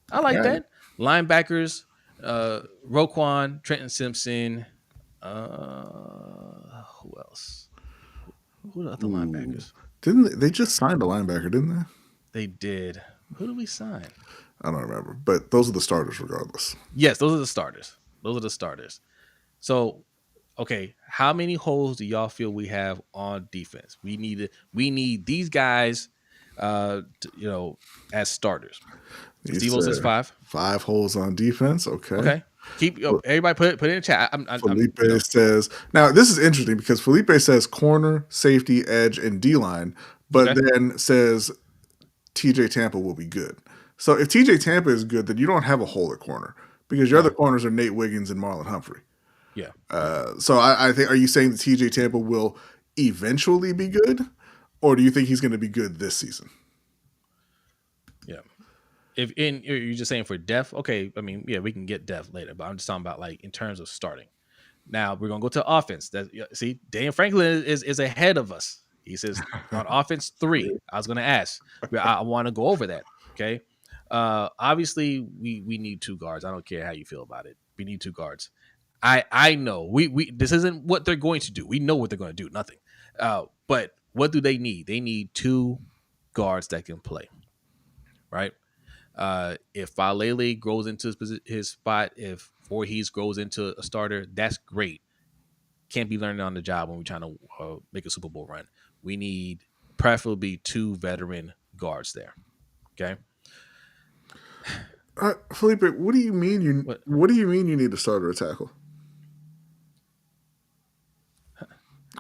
That. Linebackers, Roquan, Trenton Simpson. Who else? Who are the other linebackers? Didn't they just signed a linebacker, didn't they? They did. Who did we sign? I don't remember, but those are the starters regardless. Yes, those are the starters. So, okay, how many holes do y'all feel we have on defense? We need these guys, as starters. Steve-O says 5. 5 holes on defense. Okay. Keep everybody put it in the chat. Felipe says now this is interesting because Felipe says corner, safety, edge, and D-line, but then says TJ Tampa will be good. So if TJ Tampa is good, then you don't have a hole at corner because your other corners are Nate Wiggins and Marlon Humphrey. Yeah. So I think, are you saying that TJ Tampa will eventually be good, or do you think he's going to be good this season? Yeah. If you're just saying for depth, okay. I mean, yeah, we can get depth later, but I'm just talking about like in terms of starting. Now we're gonna go to offense. See, Daniel Franklin is ahead of us. He says on offense 3. I was gonna ask. I want to go over that. Okay. Obviously we need 2 guards. I don't care how you feel about it. We need 2 guards. I know we this isn't what they're going to do. We know what they're going to do. Nothing. But what do they need? They need 2 guards that can play. Right. If Falele grows into his spot, if Voorhees grows into a starter, that's great. Can't be learning on the job when we're trying to make a Super Bowl run. We need preferably 2 veteran guards there. Okay. Felipe, what do you mean what do you mean you need a starter at tackle?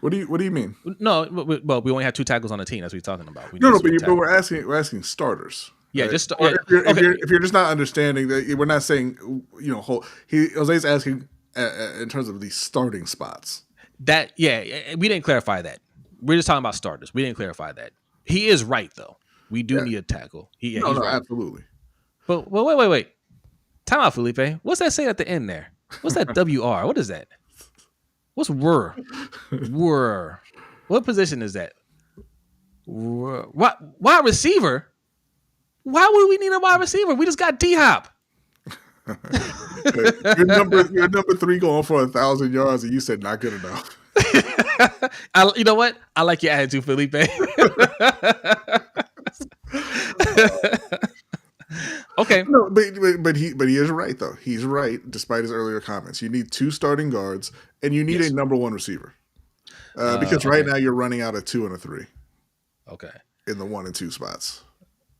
What do you mean? No, well, we only have 2 tackles on the team. That's what we're talking about. But we're asking starters. Yeah, right? If you're just not understanding that we're not saying Jose's asking in terms of these starting spots. That we didn't clarify that. We're just talking about starters. We didn't clarify that. He is right though. We do need a tackle. He's right. Absolutely. But wait. Time out, Felipe. What's that say at the end there? What's that WR? What is that? What's were? Were. What position is that? Wide receiver? Why would we need a wide receiver? We just got D-Hop. You're number 3 going for 1,000 yards, and you said not good enough. You know what? I like your attitude, Felipe. Okay. No, but he is right though. He's right, despite his earlier comments. You need 2 starting guards, and you need a number 1 receiver. Because right now you're running out of 2 and a 3. Okay. In the 1 and 2 spots.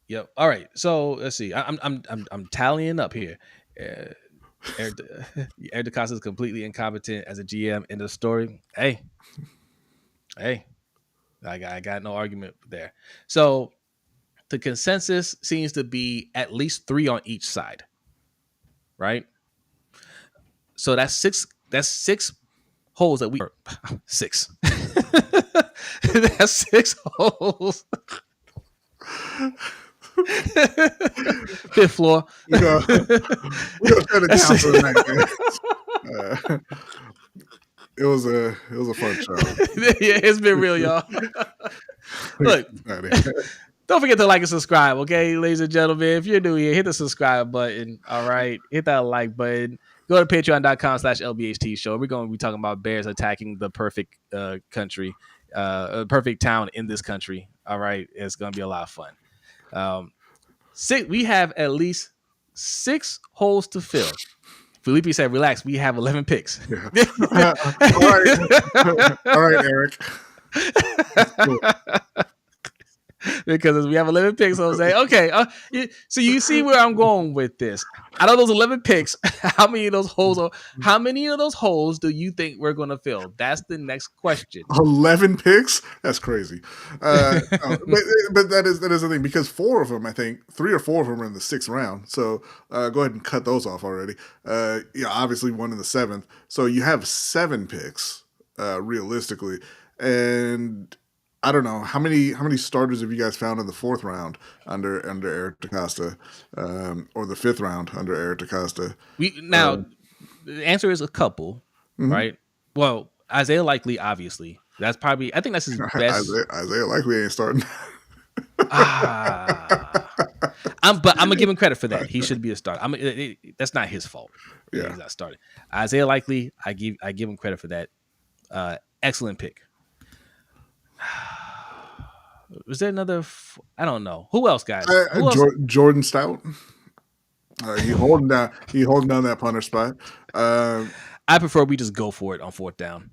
Yep. All right. So let's see. I'm tallying up here. Eric DeCosta is completely incompetent as a GM in the story. Hey, I got no argument there. So the consensus seems to be at least 3 on each side, right? So that's 6. That's 6 holes that we 6. That's 6 holes. Fifth floor. We're gonna shut it down for the night, man. It was a fun show. Yeah, it's been real, y'all. Look, don't forget to like and subscribe, okay, ladies and gentlemen. If you're new here, hit the subscribe button. All right, hit that like button. Go to patreon.com/LBHT Show. We're going to be talking about Bears attacking the perfect country, perfect town in this country. All right, it's going to be a lot of fun. We have at least 6 holes to fill. Felipe said, relax, we have 11 picks. Yeah. All right, Eric. Cool. Because we have 11 picks, Jose. Okay, so you see where I'm going with this. Out of those 11 picks, how many of those holes do you think we're going to fill? That's the next question. 11 picks? That's crazy. But that is the thing, because 4 of them, I think 3 or 4 of them are in the 6th round. So go ahead and cut those off already. Obviously 1 in the 7th. So you have 7 picks realistically, and I don't know how many starters have you guys found in the 4th round under Eric DeCosta, or the 5th round under Eric DeCosta? The answer is a couple, right? Well, Isaiah Likely, obviously, I think that's his best. Isaiah Likely ain't starting. But I'm gonna give him credit for that. He should be a starter. That's not his fault. Yeah, he's not starting. Isaiah Likely, I give him credit for that. Excellent pick. Was there another? I don't know. Who else, guys? Who else? Jordan Stout. He holding down that punter spot. I prefer we just go for it on 4th down.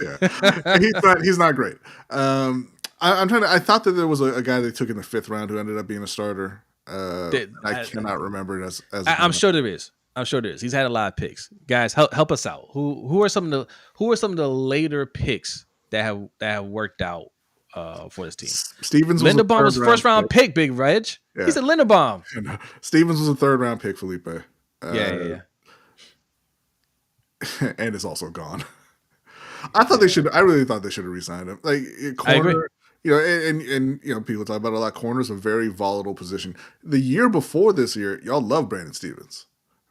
Yeah, he's not great. I thought that there was a guy they took in the 5th round who ended up being a starter. I cannot remember it as I'm sure there is. He's had a lot of picks. Guys, help us out. Who are some of the later picks that have worked out for this team? Stevens Linderbaum was first round pick, Big Reg. Yeah. He said Linderbaum. Stevens was a 3rd round pick, Felipe. Yeah. And it's also gone. I really thought they should have re-signed him. Like corner, I agree. And people talk about it a lot. Corner's a very volatile position. The year before this year, y'all love Brandon Stevens,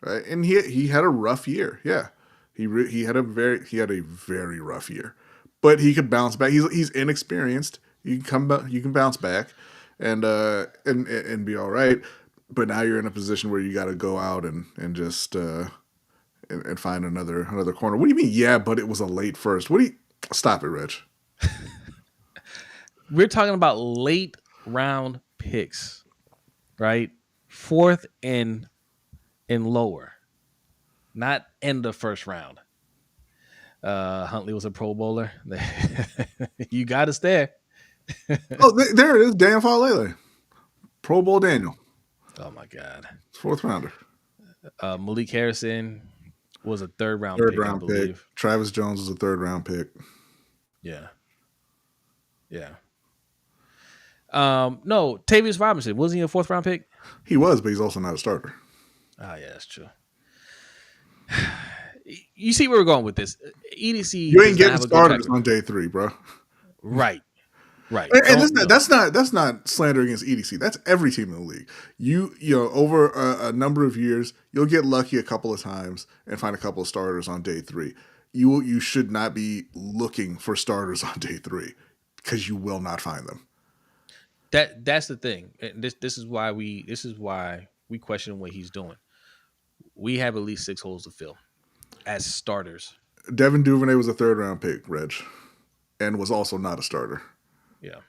right? And he had a rough year. Yeah, he had a very rough year. But he could bounce back. He's inexperienced. You can bounce back, and be all right. But now you're in a position where you got to go out and just and find another corner. What do you mean? Yeah, but it was a late first. Stop it, Rich. We're talking about late round picks, right? 4th and lower, not end of 1st round. Huntley was a Pro Bowler. You got us there. There it is. Dan Falele. Pro Bowl Daniel. Oh my God. 4th rounder. Malik Harrison was a 3rd round pick, I believe. Travis Jones was a 3rd round pick. Yeah. No, Tavius Robinson, wasn't he a 4th round pick? He was, but he's also not a starter. Oh yeah, that's true. You see where we're going with this. EDC You ain't does not getting have a good track starters record. on day 3, bro. Right. Right. And Don't, that's not slander against EDC. That's every team in the league. You know, over a number of years, you'll get lucky a couple of times and find a couple of starters on day 3. You should not be looking for starters on day 3 because you will not find them. that's the thing. And this is why we question what he's doing. We have at least 6 holes to fill as starters. Devin Duvernay was a 3rd round pick, Reg, and was also not a starter. Yeah.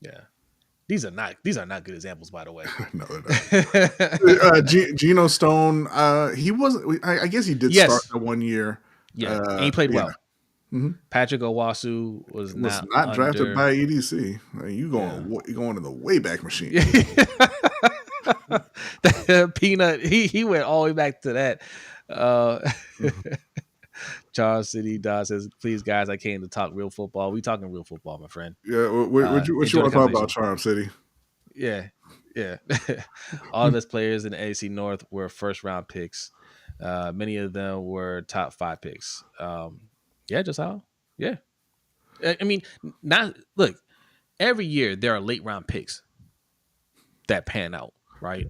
Yeah. These are not good examples, by the way. No, they're not. Geno Stone, he wasn't. I guess he did start that 1 year. Yeah, and he played well. Mm-hmm. Patrick Owasu was not drafted by EDC. I mean, you going in the Wayback Machine. Peanut, he went all the way back to that. Charles City Dot says, "Please, guys, I came to talk real football. We talking real football, my friend." Yeah, what you want to talk about, Charm City? Yeah. All of us players in the AC North were 1st-round picks. Many of them were top 5 picks. Just how? Yeah. I mean, look. Every year there are late-round picks that pan out, right?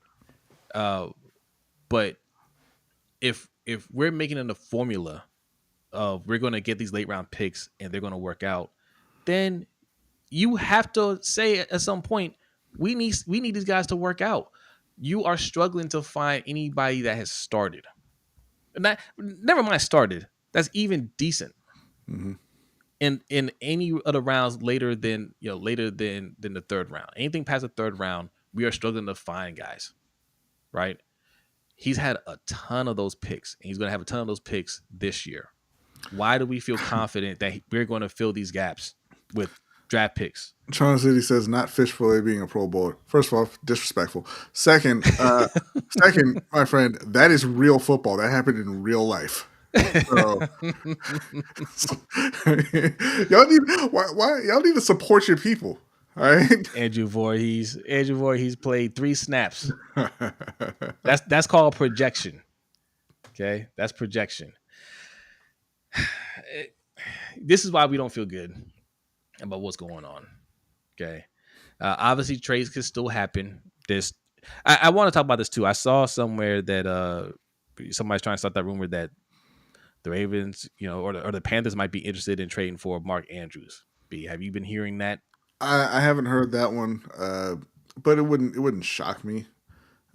But if we're making it a formula of we're going to get these late-round picks and they're going to work out, then you have to say at some point we need these guys to work out. You are struggling to find anybody that has started, and that never mind started. That's even decent. Mm-hmm. In any of the rounds later than the 3rd round, anything past the 3rd round, we are struggling to find guys. Right? He's had a ton of those picks, and he's going to have a ton of those picks this year. Why do we feel confident that we're going to fill these gaps with draft picks? Charm City says not fish fillet being a Pro Bowler. First of all, disrespectful. Second, my friend, that is real football. That happened in real life. So, y'all need to support your people. All right. Andrew Voorhees played 3 snaps. That's called projection. Okay, that's projection. This is why we don't feel good about what's going on. Okay, obviously trades could still happen. I want to talk about this too. I saw somewhere that somebody's trying to start that rumor that the Ravens, or the Panthers might be interested in trading for Mark Andrews. B, have you been hearing that? I haven't heard that one, but it wouldn't shock me.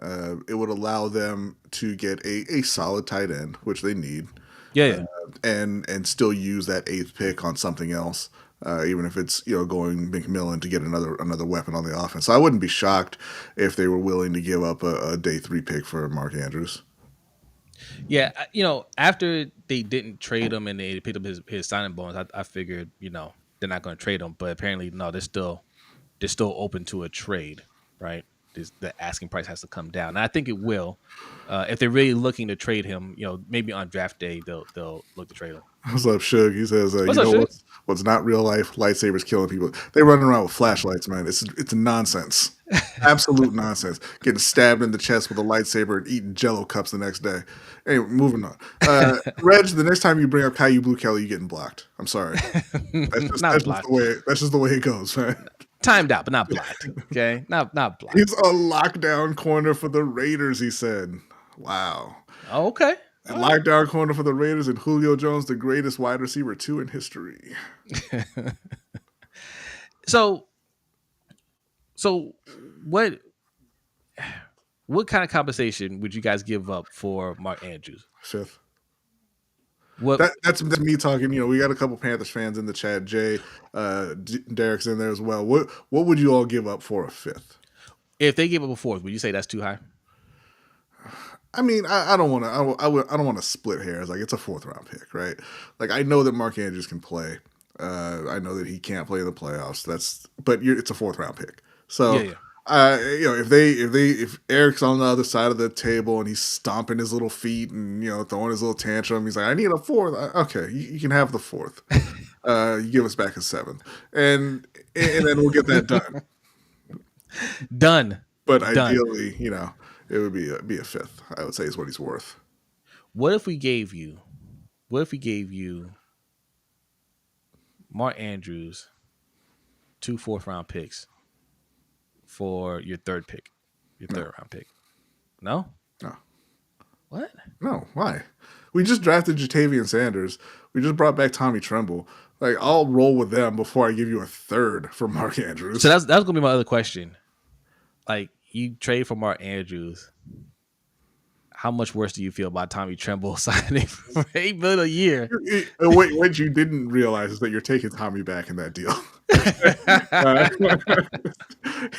It would allow them to get a solid tight end, which they need. Yeah. And still use that 8th pick on something else, even if it's going McMillan to get another weapon on the offense. So I wouldn't be shocked if they were willing to give up a day 3 pick for Mark Andrews. Yeah, after they didn't trade him and they picked up his signing bonus, I figured they're not going to trade him. But apparently, no, they're still open to a trade, right? The asking price has to come down, and I think it will. If they're really looking to trade him, maybe on draft day they'll look to trade him. What's up, Suge? He says, what's not real life? Lightsabers killing people. They running around with flashlights, man. It's nonsense. Absolute nonsense. Getting stabbed in the chest with a lightsaber and eating Jello cups the next day. Anyway, moving on. Reg, the next time you bring up Caillou Blue Kelly, you're getting blocked. I'm sorry. That's just the way it goes, man. Timed out, but not blocked. Okay, not blocked. He's a lockdown corner for the Raiders, he said. Wow. Oh, okay. A lockdown corner for the Raiders, and Julio Jones, the greatest wide receiver 2 in history. So what kind of compensation would you guys give up for Mark Andrews? 5th. What? That's me talking. We got a couple Panthers fans in the chat. Jay, Derek's in there as well. What would you all give up for a 5th? If they give up a 4th, would you say that's too high? I mean, I don't want to. I don't want to split hairs. Like, it's a 4th round pick, right? Like, I know that Mark Andrews can play. I know that he can't play in the playoffs. But it's a 4th round pick. So, yeah. If Eric's on the other side of the table and he's stomping his little feet and throwing his little tantrum, he's like, I need a 4th. Okay, you can have the 4th. You give us back a 7th, and then we'll get that done. Done. But ideally, it would be a 5th. I would say is what he's worth. What if we gave you Mark Andrews 2 4th-round picks for your third round pick? No? No. What? No, why? We just drafted Jatavian Sanders. We just brought back Tommy Tremble. Like, I'll roll with them before I give you a third for Mark Andrews. So that's gonna be my other question. Like, you trade for Mark Andrews. How much worse do you feel about Tommy Tremble signing for $8 million a year? What you didn't realize is that you're taking Tommy back in that deal.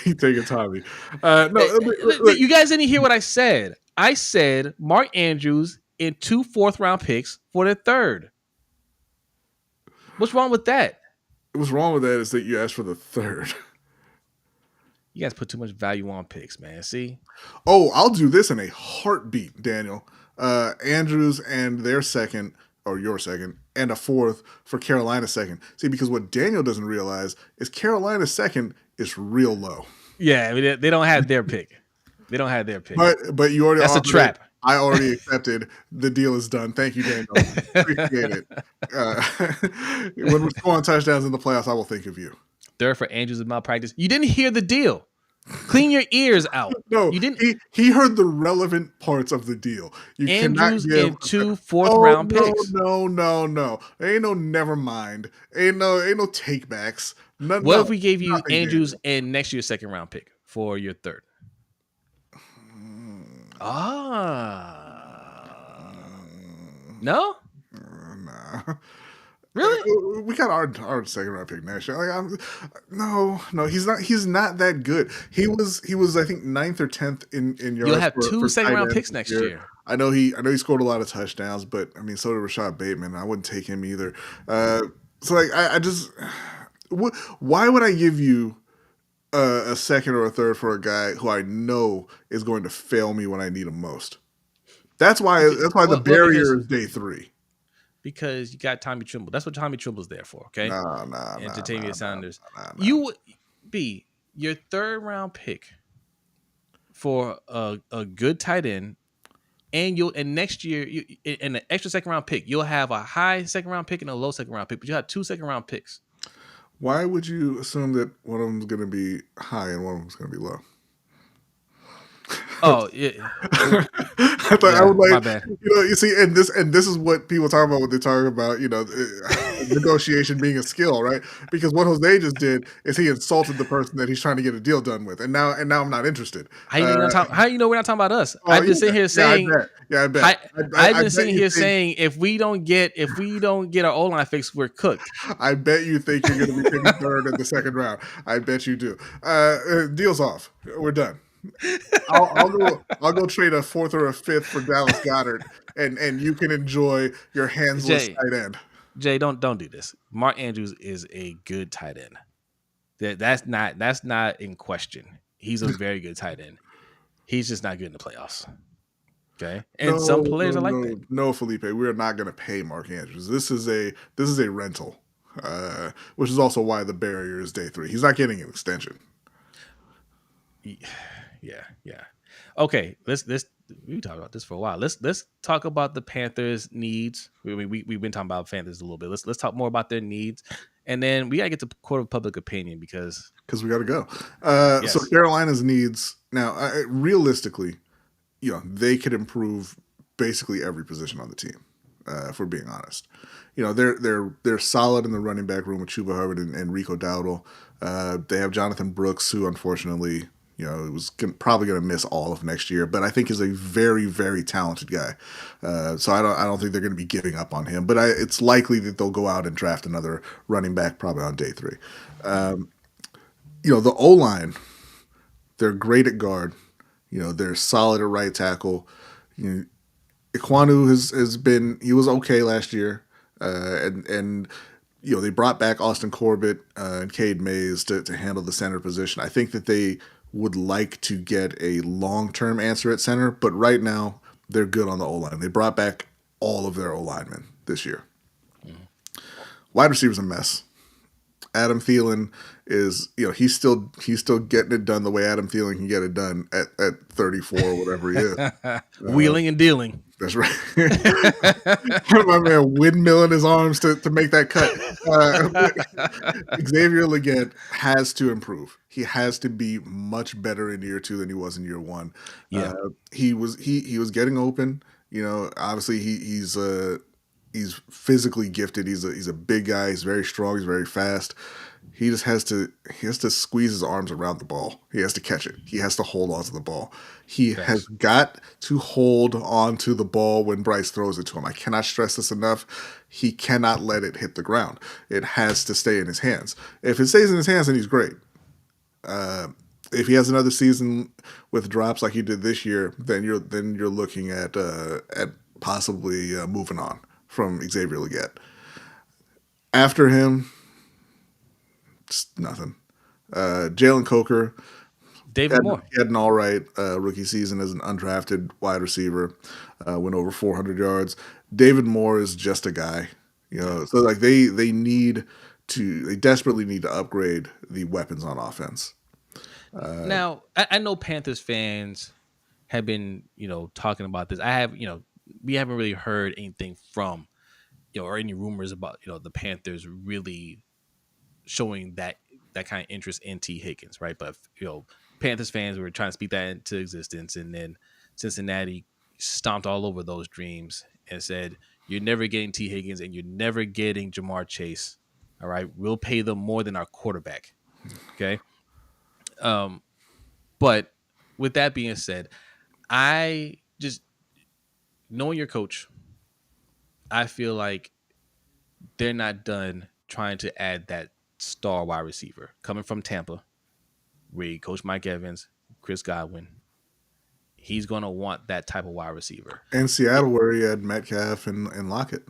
You taking Tommy? No, you guys didn't hear what I said. I said Mark Andrews and 2 4th-round picks for the third. What's wrong with that? What's wrong with that is that you asked for the third. You guys put too much value on picks, man. See? Oh, I'll do this in a heartbeat, Daniel. Andrews and their second, or your second, and a fourth for Carolina's second. See, because what Daniel doesn't realize is Carolina's second is real low. Yeah, I mean, they don't have their pick. They don't have their pick. But you already. That's a trap. I already accepted. The deal is done. Thank you, Daniel. Appreciate it. When we're scoring touchdowns in the playoffs, I will think of you. Third for Andrews with malpractice. You didn't hear the deal. Clean your ears out. No, you didn't. He heard the relevant parts of the deal. You Andrews cannot give and 2 4th-round picks. No. Ain't no never mind. Ain't no takebacks. What if we gave you Andrews and next year's 2nd-round pick for your third? No? Nah. Really? We got our 2nd-round pick next year. Like, no, he's not that good. He was I think 9th or 10th in yards. You'll have 2 2nd-round picks next year. I know he scored a lot of touchdowns, but I mean, so did Rashad Bateman. I wouldn't take him either. So like, I just, why would I give you a second or a third for a guy who I know is going to fail me when I need him most? That's why the barrier is day 3. Because you got Tommy Tremble. That's what Tommy Tremble's there for, okay? Nah. Jatavian Sanders. Nah. You would be your 3rd-round pick for a good tight end, and next year in an extra 2nd-round pick, you'll have a high 2nd-round pick and a low 2nd-round pick, but you have 2 2nd-round picks. Why would you assume that one of them is going to be high and one of them is going to be low? Oh, yeah. I thought I would like, my bad. You see, and this is what people talk about when they talk about, negotiation being a skill, right? Because what Jose just did is he insulted the person that he's trying to get a deal done with, and now I'm not interested. How you know we're not talking about us? I've been sitting here saying, I bet. I've been sitting here saying if we don't get our O-line fixed, we're cooked. I bet you think you're going to be picking third in the 2nd round. I bet you do. Deal's off. We're done. I'll go trade a 4th or a 5th for Dallas Goedert, and you can enjoy your handless tight end. Jay, don't do this. Mark Andrews is a good tight end. That's not in question. He's a very good tight end. He's just not good in the playoffs. Okay, and some players are like that. No, Felipe, we are not going to pay Mark Andrews. This is a rental, which is also why the barrier is day 3. He's not getting an extension. Yeah. Okay, we talked about this for a while. Let's talk about the Panthers' needs. We've been talking about Panthers a little bit. Let's talk more about their needs, and then we gotta get to court of public opinion because we got to go. So Carolina's needs now, realistically, they could improve basically every position on the team. If we're being honest, they're solid in the running back room with Chuba Hubbard and Rico Dowdle. They have Jonathan Brooks, who unfortunately, was probably going to miss all of next year, but I think is a very, very talented guy. So I don't think they're going to be giving up on him, but it's likely that they'll go out and draft another running back probably on day 3. The O-line, they're great at guard. They're solid at right tackle. Ikwonu has been, he was okay last year. And they brought back Austin Corbett and Cade Mays to handle the center position. I think that they would like to get a long-term answer at center, but right now they're good on the O-line. They brought back all of their O-linemen this year. Wide receiver's a mess. Adam Thielen is, he's still getting it done the way Adam Thielen can get it done at 34 or whatever he is. Wheeling and dealing. That's right. My man windmilling his arms to make that cut. Xavier Legette has to improve. He has to be much better in year 2 than he was in year 1. Yeah. He was getting open. Obviously he's physically gifted. He's a big guy. He's very strong. He's very fast. He just has to squeeze his arms around the ball. He has to catch it. He has to hold on to the ball. He has got to hold on to the ball when Bryce throws it to him. I cannot stress this enough. He cannot let it hit the ground. It has to stay in his hands. If it stays in his hands, then he's great. If he has another season with drops like he did this year, then you're looking at possibly moving on from Xavier Legette. After him, just nothing. Jalen Coker, David Moore had an all right rookie season as an undrafted wide receiver. Went over 400 yards. David Moore is just a guy, So like they desperately need to upgrade the weapons on offense. Now, I know Panthers fans have been, talking about this. We haven't really heard anything from, or any rumors about, the Panthers really showing that kind of interest in T. Higgins, right? But, Panthers fans were trying to speak that into existence, and then Cincinnati stomped all over those dreams and said, you're never getting T. Higgins and you're never getting Jamar Chase. All right. We'll pay them more than our quarterback. Okay. But with that being said, I just, knowing your coach, I feel like they're not done trying to add that star wide receiver coming from Tampa, where he coached Mike Evans, Chris Godwin. He's going to want that type of wide receiver. And Seattle, where he had Metcalf and Lockett.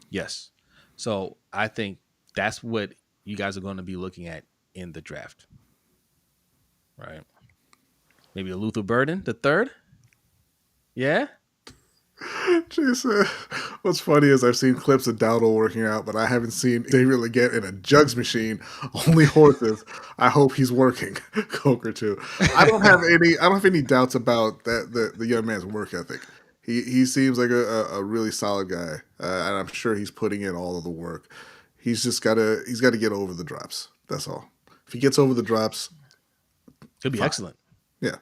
Yes. So I think that's what you guys are going to be looking at in the draft. Right. Maybe a Luther Burden, the third. Yeah. Jason, what's funny is I've seen clips of Dowdle working out, but I haven't seen Xavier Legette in a jugs machine. Only horses. I hope he's working. Coker too. I don't have any doubts about that. The young man's work ethic. He seems like a really solid guy, and I'm sure he's putting in all of the work. He's got to get over the drops. That's all. If he gets over the drops, it'll be excellent. Yeah.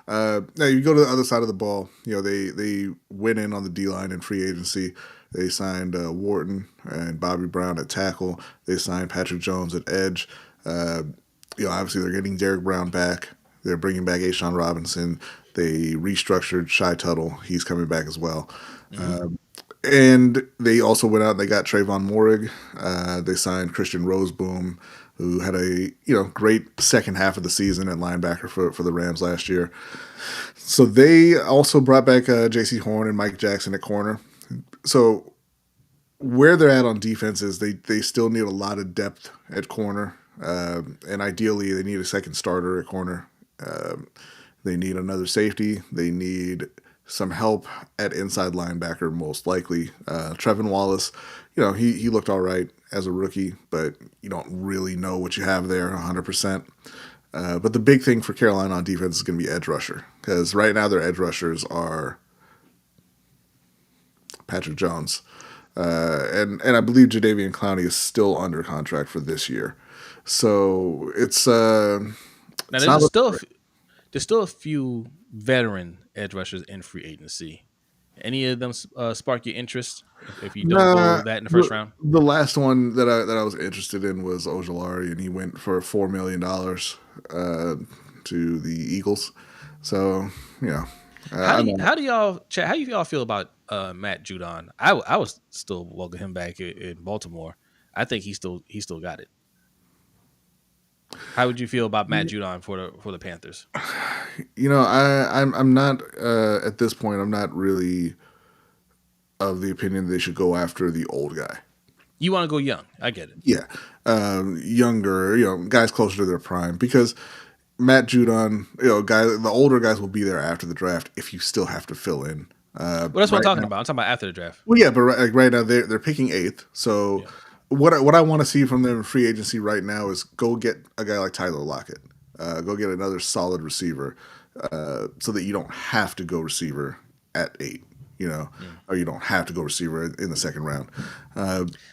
Now you go to the other side of the ball. They went in on the D-line in free agency. They signed Wharton and Bobby Brown at tackle. They signed Patrick Jones at edge. Obviously they're getting Derek Brown back. They're bringing back A'Shawn Robinson. They restructured Shy Tuttle. He's coming back as well. Mm-hmm. And they also went out and they got Trayvon Moehrig. They signed Christian Roseboom, who had a great second half of the season at linebacker for the Rams last year. So they also brought back J.C. Horn and Mike Jackson at corner. So where they're at on defense is they still need a lot of depth at corner. And ideally, they need a second starter at corner. They need another safety. They need some help at inside linebacker, most likely. Trevin Wallace, he looked all right as a rookie, but you don't really know what you have there 100%. But the big thing for Carolina on defense is going to be edge rusher, because right now their edge rushers are Patrick Jones. And I believe Jadeveon Clowney is still under contract for this year. So it's now there's still a few veteran edge rushers in free agency. Any of them spark your interest if you don't go that in the first round? The last one that I was interested in was Ojulari, and he went for $4 million to the Eagles. So how do y'all feel about Matt Judon? I was still welcome him back in Baltimore. I think he still got it. How would you feel about Matt Judon for the Panthers? I'm not at this point. I'm not really of the opinion they should go after the old guy. You want to go young? I get it. Yeah, younger. Guys closer to their prime, because Matt Judon, the older guys will be there after the draft if you still have to fill in. Well, that's what I'm talking about. I'm talking about after the draft. Well, yeah, but right now they're picking 8th, so. Yeah. what I want to see from them in free agency right now is go get a guy like Tyler Lockett. Go get another solid receiver, so that you don't have to go receiver at 8, or you don't have to go receiver in the second round.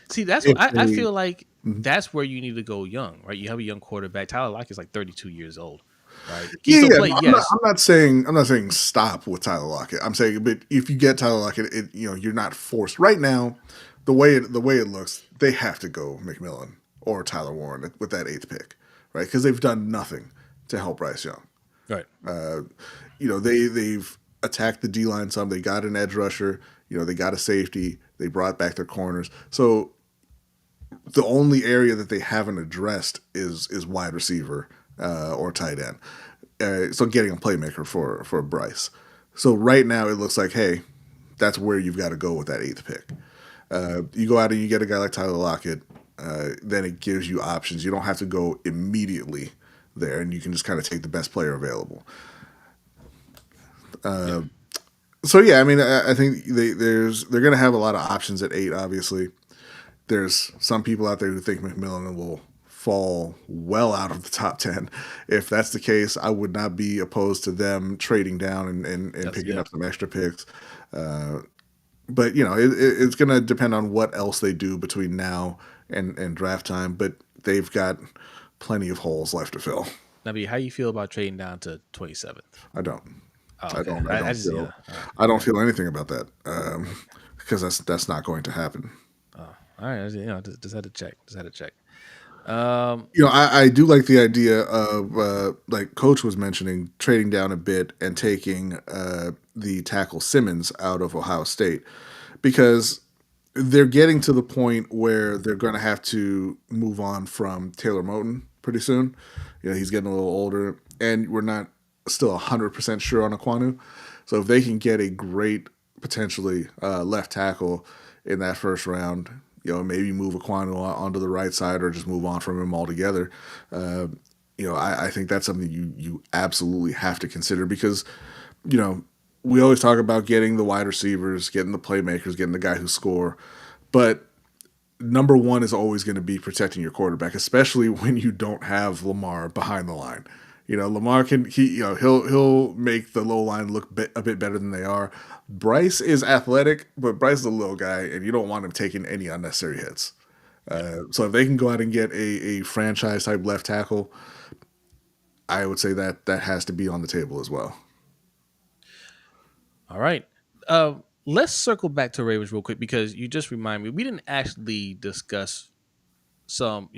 See, that's what I feel like. That's where you need to go young, right? You have a young quarterback. Tyler Lockett is like 32 years old, right? Can Yeah, still play, no, yes. I'm not saying stop with Tyler Lockett. I'm saying, but if you get Tyler Lockett, you're not forced right now. The way it looks, they have to go McMillan or Tyler Warren with that 8th pick, right? Because they've done nothing to help Bryce Young. Right. They've attacked the D line some. They got an edge rusher. They got a safety. They brought back their corners. So the only area that they haven't addressed is wide receiver or tight end. So getting a playmaker for Bryce. So right now it looks like, hey, that's where you've got to go with that 8th pick. You go out and you get a guy like Tyler Lockett. Then it gives you options. You don't have to go immediately there, and you can just kind of take the best player available. So yeah, I mean, I think they're going to have a lot of options at 8. Obviously, there's some people out there who think McMillan will fall well out of the top 10. If that's the case, I would not be opposed to them trading down and picking up some extra picks. But it's going to depend on what else they do between now and draft time. But they've got plenty of holes left to fill. Nabi, how you feel about trading down to 27th? I don't. Oh, okay. I don't feel anything about that, because that's not going to happen. Oh, all right. Just had to check. I do like the idea of, like Coach was mentioning, trading down a bit and taking the tackle Simmons out of Ohio State, because they're getting to the point where they're going to have to move on from Taylor Moton pretty soon. He's getting a little older, and we're not still 100% sure on Ekwonu. So if they can get a great, potentially left tackle in that first round, maybe move Ekwonu onto the right side or just move on from him altogether. I think that's something you absolutely have to consider, because, we always talk about getting the wide receivers, getting the playmakers, getting the guy who score, but number one is always going to be protecting your quarterback, especially when you don't have Lamar behind the line. Lamar he'll make the low line look a bit better than they are. Bryce is athletic, but Bryce is a little guy, and you don't want him taking any unnecessary hits. So if they can go out and get a franchise type left tackle, I would say that has to be on the table as well. All right. Let's circle back to Ravens real quick, because you just remind me we didn't actually discuss some,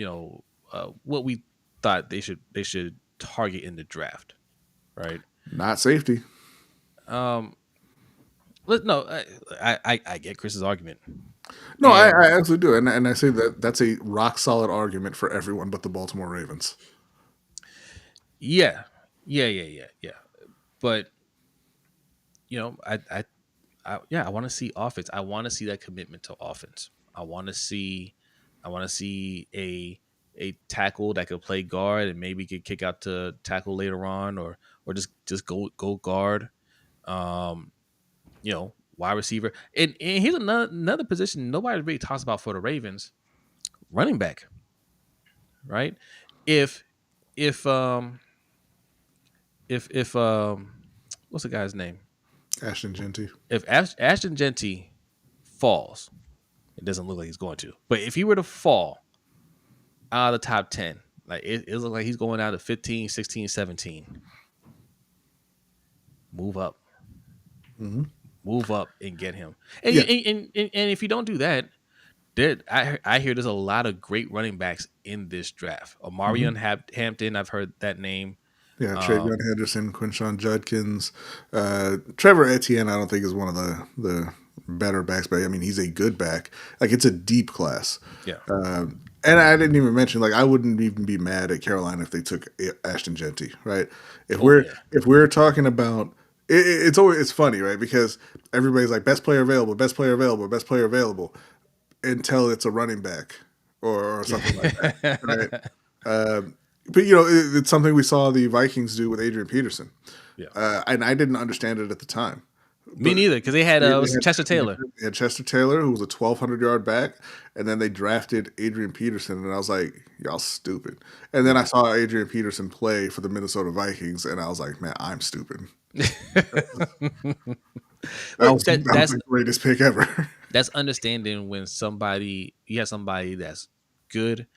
what we thought they should target in the draft, right? Not safety. I get Chris's argument. No, I absolutely do, and I say that's a rock solid argument for everyone but the Baltimore Ravens. Yeah. But I want to see offense. I want to see that commitment to offense. I want to see a tackle that could play guard and maybe could kick out to tackle later on, or just go guard. Wide receiver. And here's another position nobody really talks about for the Ravens: running back. Right? If what's the guy's name? Ashton Genty. If Ashton Genty falls, it doesn't look like he's going to, but if he were to fall out of the top 10, like it looks like he's going out of 15, 16, 17. Move up. Mm-hmm. Move up and get him. And if you don't do that, I hear there's a lot of great running backs in this draft. Omarion Hampton, I've heard that name. Yeah, Travion Henderson, Quinshon Judkins, Trevor Etienne. I don't think is one of the better backs, but I mean he's a good back. Like it's a deep class. Yeah. And I didn't even mention, like, I wouldn't even be mad at Carolina if they took Ashton Genty, right? If we're talking about it's funny, right? Because everybody's like best player available until it's a running back or something like that, right? But it's something we saw the Vikings do with Adrian Peterson, and I didn't understand it at the time. Me But neither, because they had they was had, Chester Taylor. they had Chester Taylor, who was a 1,200-yard back, and then they drafted Adrian Peterson, and I was like, y'all stupid. And then I saw Adrian Peterson play for the Minnesota Vikings, and I was like, man, I'm stupid. That Well, was the greatest pick ever. that's understanding when you have somebody that's good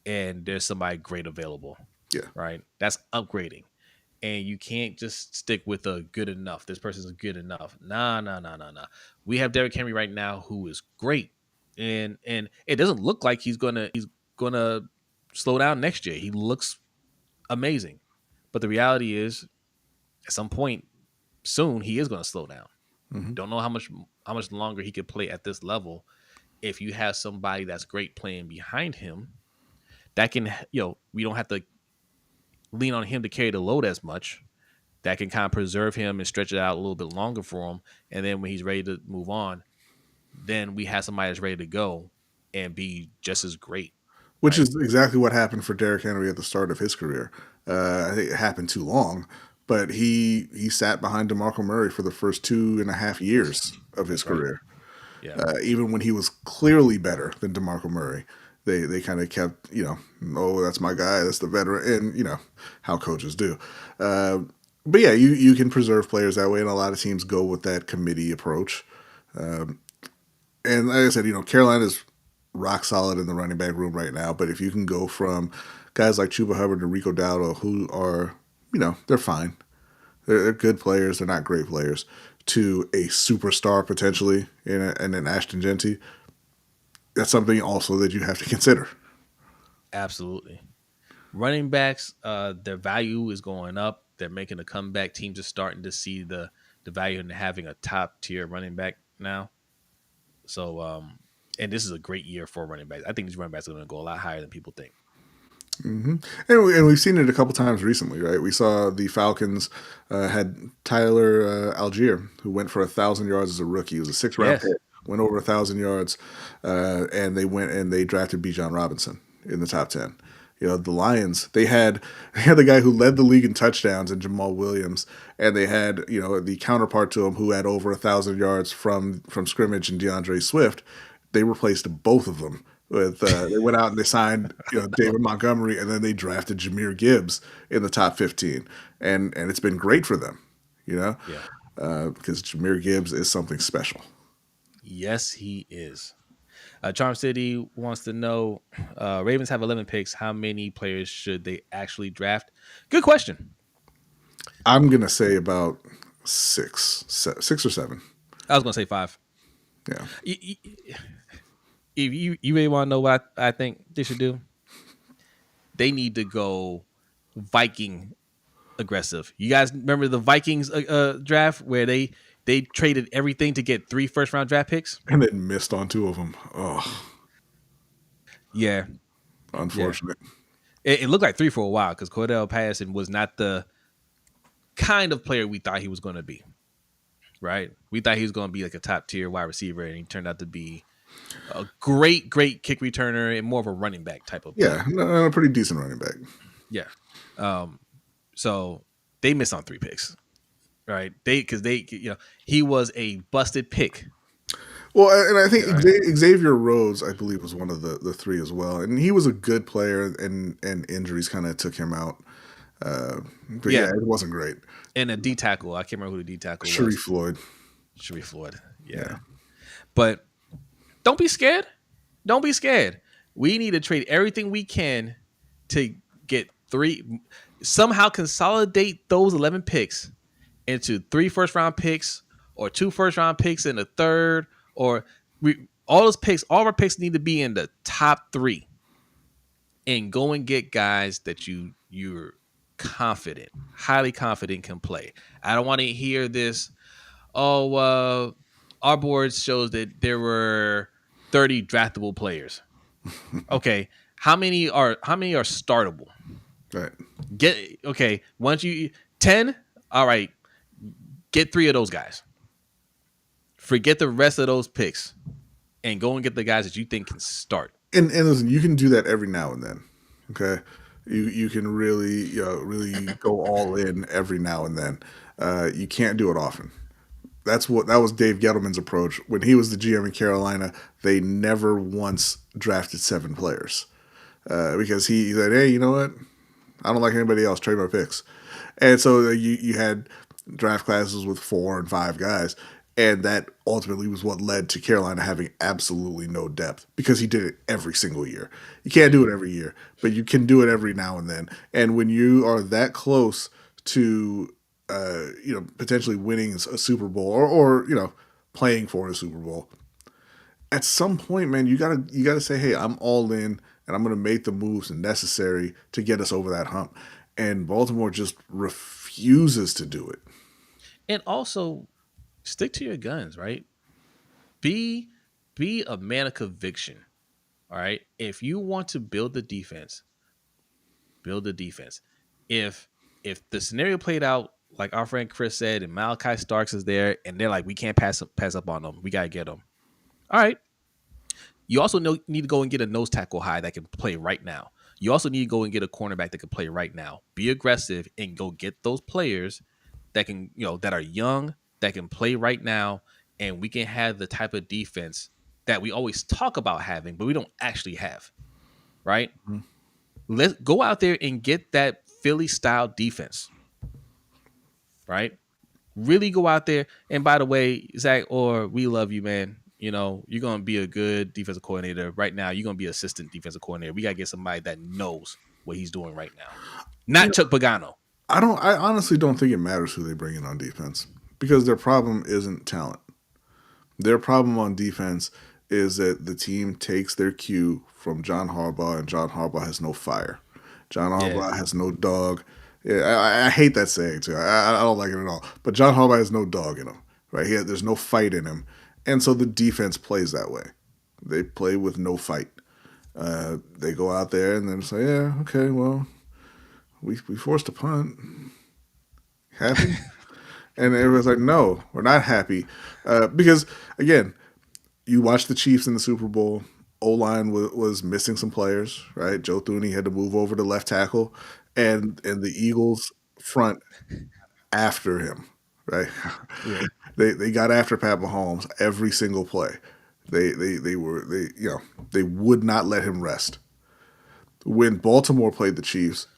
and there's somebody great available. Yeah. Right. That's upgrading. And you can't just stick with a good enough. This person's good enough. Nah. We have Derrick Henry right now who is great. And it doesn't look like he's gonna slow down next year. He looks amazing. But the reality is at some point soon he is gonna slow down. Mm-hmm. Don't know how much longer he could play at this level. If you have somebody that's great playing behind him, that can we don't have to lean on him to carry the load as much. That can kind of preserve him and stretch it out a little bit longer for him. And then when he's ready to move on, then we have somebody that's ready to go and be just as great. Which is exactly what happened for Derrick Henry at the start of his career. I think it happened too long, but he sat behind DeMarco Murray for the first 2.5 years of his career. Yeah. Even when he was clearly better than DeMarco Murray, they kind of kept, oh, that's my guy, that's the veteran, and how coaches do. But yeah, you can preserve players that way, and a lot of teams go with that committee approach. And like I said, Carolina's rock solid in the running back room right now. But if you can go from guys like Chuba Hubbard and Rico Dowdle, who are, they're fine. They're good players. They're not great players. To a superstar potentially in an Ashton Genty, that's something also that you have to consider. Absolutely. Running backs, their value is going up. They're making a comeback. Teams are starting to see the value in having a top tier running back now. So, and this is a great year for running backs. I think these running backs are going to go a lot higher than people think. Mm-hmm. And we've seen it a couple times recently, right? We saw the Falcons had Tyler Algier, who went for 1,000 yards as a rookie. He was a 6th-round pick, went over 1,000 yards, and they went and they drafted Bijan Robinson in the top 10. The Lions, they had the guy who led the league in touchdowns in Jamal Williams, and they had the counterpart to him who had over 1,000 yards from scrimmage in DeAndre Swift. They replaced both of them with they went out and they signed David Montgomery, and then they drafted Jahmyr Gibbs in the top 15, and it's been great for them, because Jahmyr Gibbs is something special. Yes, he is. Charm City wants to know, Ravens have 11 picks. How many players should they actually draft? Good question. I'm going to say about 6 or 7. I was going to say 5. Yeah. If you really want to know what I think they should do, they need to go Viking aggressive. You guys remember the Vikings draft where they traded everything to get 3 first-round draft picks? And then missed on 2 of them. Oh. Yeah. Unfortunate. Yeah. It looked like 3 for a while because Cordell Patterson was not the kind of player we thought he was going to be. Right? We thought he was going to be like a top-tier wide receiver, and he turned out to be a great kick returner and more of a running back type of player. Yeah, a pretty decent running back. Yeah. So they missed on 3 picks. Right, because he was a busted pick. Well, and I think Xavier Rhodes, I believe, was one of the 3 as well, and he was a good player, and injuries kind of took him out. But yeah, it wasn't great. And a D tackle, I can't remember who the D tackle was. Sharif Floyd. Yeah. But don't be scared. Don't be scared. We need to trade everything we can to get 3. Somehow consolidate those 11 picks into 3 first-round picks or 2 first-round picks in the 3rd, or all of our picks need to be in the top 3, and go and get guys that you're confident, highly confident can play. I don't want to hear this. Our board shows that there were 30 draftable players. Okay, how many are startable? Right. Once you 10, all right. Get 3 of those guys. Forget the rest of those picks, and go and get the guys that you think can start. And listen, you can do that every now and then. Okay, you can really really go all in every now and then. You can't do it often. that was Dave Gettleman's approach when he was the GM in Carolina. They never once drafted 7 players because he said, "Hey, you know what? I don't like anybody else. Trade my picks." And so you had draft classes with 4 and 5 guys, and that ultimately was what led to Carolina having absolutely no depth because he did it every single year. You can't do it every year, but you can do it every now and then. And when you are that close to potentially winning a Super Bowl or playing for a Super Bowl, at some point, man, you gotta say, hey, I'm all in, and I'm gonna make the moves necessary to get us over that hump. And Baltimore just refuses to do it. And also stick to your guns, right? Be be a man of conviction. All right. If you want to build the defense, build the defense. If the scenario played out like our friend Chris said, and Malachi Starks is there, and they're like, we can't pass up on them. We gotta get them. All right. You also need to go and get a nose tackle high that can play right now. You also need to go and get a cornerback that can play right now. Be aggressive and go get those players that can, that are young, that can play right now, and we can have the type of defense that we always talk about having, but we don't actually have. Right? Mm-hmm. Let's go out there and get that Philly style defense. Right? Really go out there. And by the way, Zach, or we love you, man. You're going to be a good defensive coordinator. Right now, you're going to be assistant defensive coordinator. We got to get somebody that knows what he's doing right now. Not Chuck Pagano. I honestly don't think it matters who they bring in on defense because their problem isn't talent. Their problem on defense is that the team takes their cue from John Harbaugh, and John Harbaugh has no fire. John Harbaugh has no dog. Yeah, I hate that saying too. I don't like it at all. But John Harbaugh has no dog in him, right? There's no fight in him, and so the defense plays that way. They play with no fight. They go out there and then say, "Yeah, okay, well, we forced a punt. Happy?" And everyone's like, "No, we're not happy," because again, you watch the Chiefs in the Super Bowl. O-line was missing some players, right? Joe Thuney had to move over to left tackle, and the Eagles front after him, right? Yeah. They got after Pat Mahomes every single play. They would not let him rest. When Baltimore played the Chiefs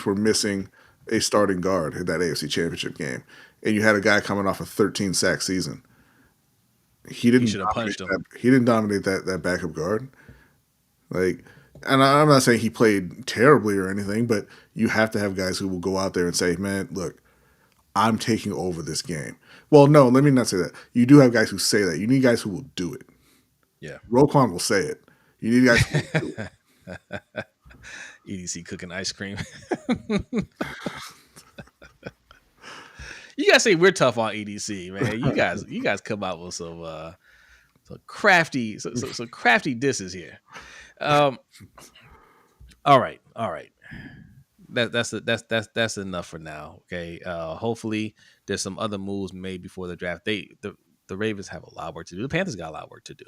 were missing a starting guard in that AFC Championship game, and you had a guy coming off a 13 sack season. He should have punched him. He didn't dominate that backup guard. Like, and I'm not saying he played terribly or anything, but you have to have guys who will go out there and say, "Man, look, I'm taking over this game." Well, no, let me not say that. You do have guys who say that. You need guys who will do it. Yeah. Roquan will say it. You need guys who will do it. EDC cooking ice cream. You guys say we're tough on EDC, man. You guys come out with some crafty disses here. All right. That's enough for now. Okay. Hopefully there's some other moves made before the draft. The Ravens have a lot of work to do. The Panthers got a lot of work to do.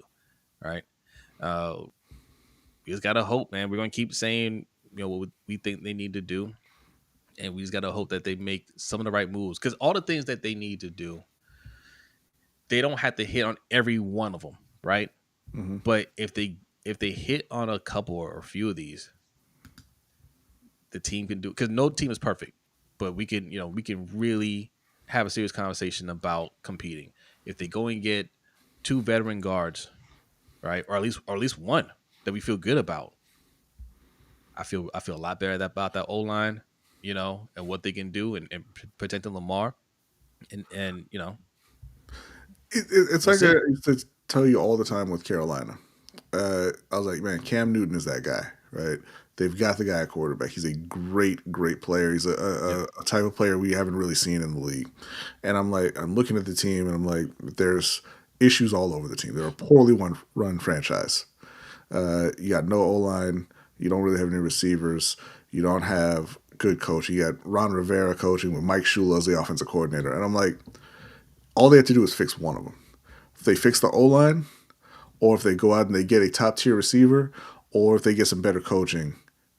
All right. We just gotta hope, man. We're gonna keep saying, what we think they need to do. And we just got to hope that they make some of the right moves. Because all the things that they need to do, they don't have to hit on every one of them, right? Mm-hmm. But if they hit on a couple or a few of these, the team can do. Because no team is perfect, but we can really have a serious conversation about competing. If they go and get 2 veteran guards, right, or at least one that we feel good about, I feel a lot better about that O-line. And what they can do and protecting Lamar. And it's like I used to tell you all the time with Carolina. I was like, man, Cam Newton is that guy, right? They've got the guy at quarterback. He's a great player. He's a type of player we haven't really seen in the league. And I'm looking at the team and I'm like, there's issues all over the team. They're a poorly run franchise. You got no O-line. You don't really have any receivers. You don't have good coach. You got Ron Rivera coaching with Mike Shula as the offensive coordinator. And I'm like, all they have to do is fix one of them. If they fix the O-line, or if they go out and they get a top-tier receiver, or if they get some better coaching,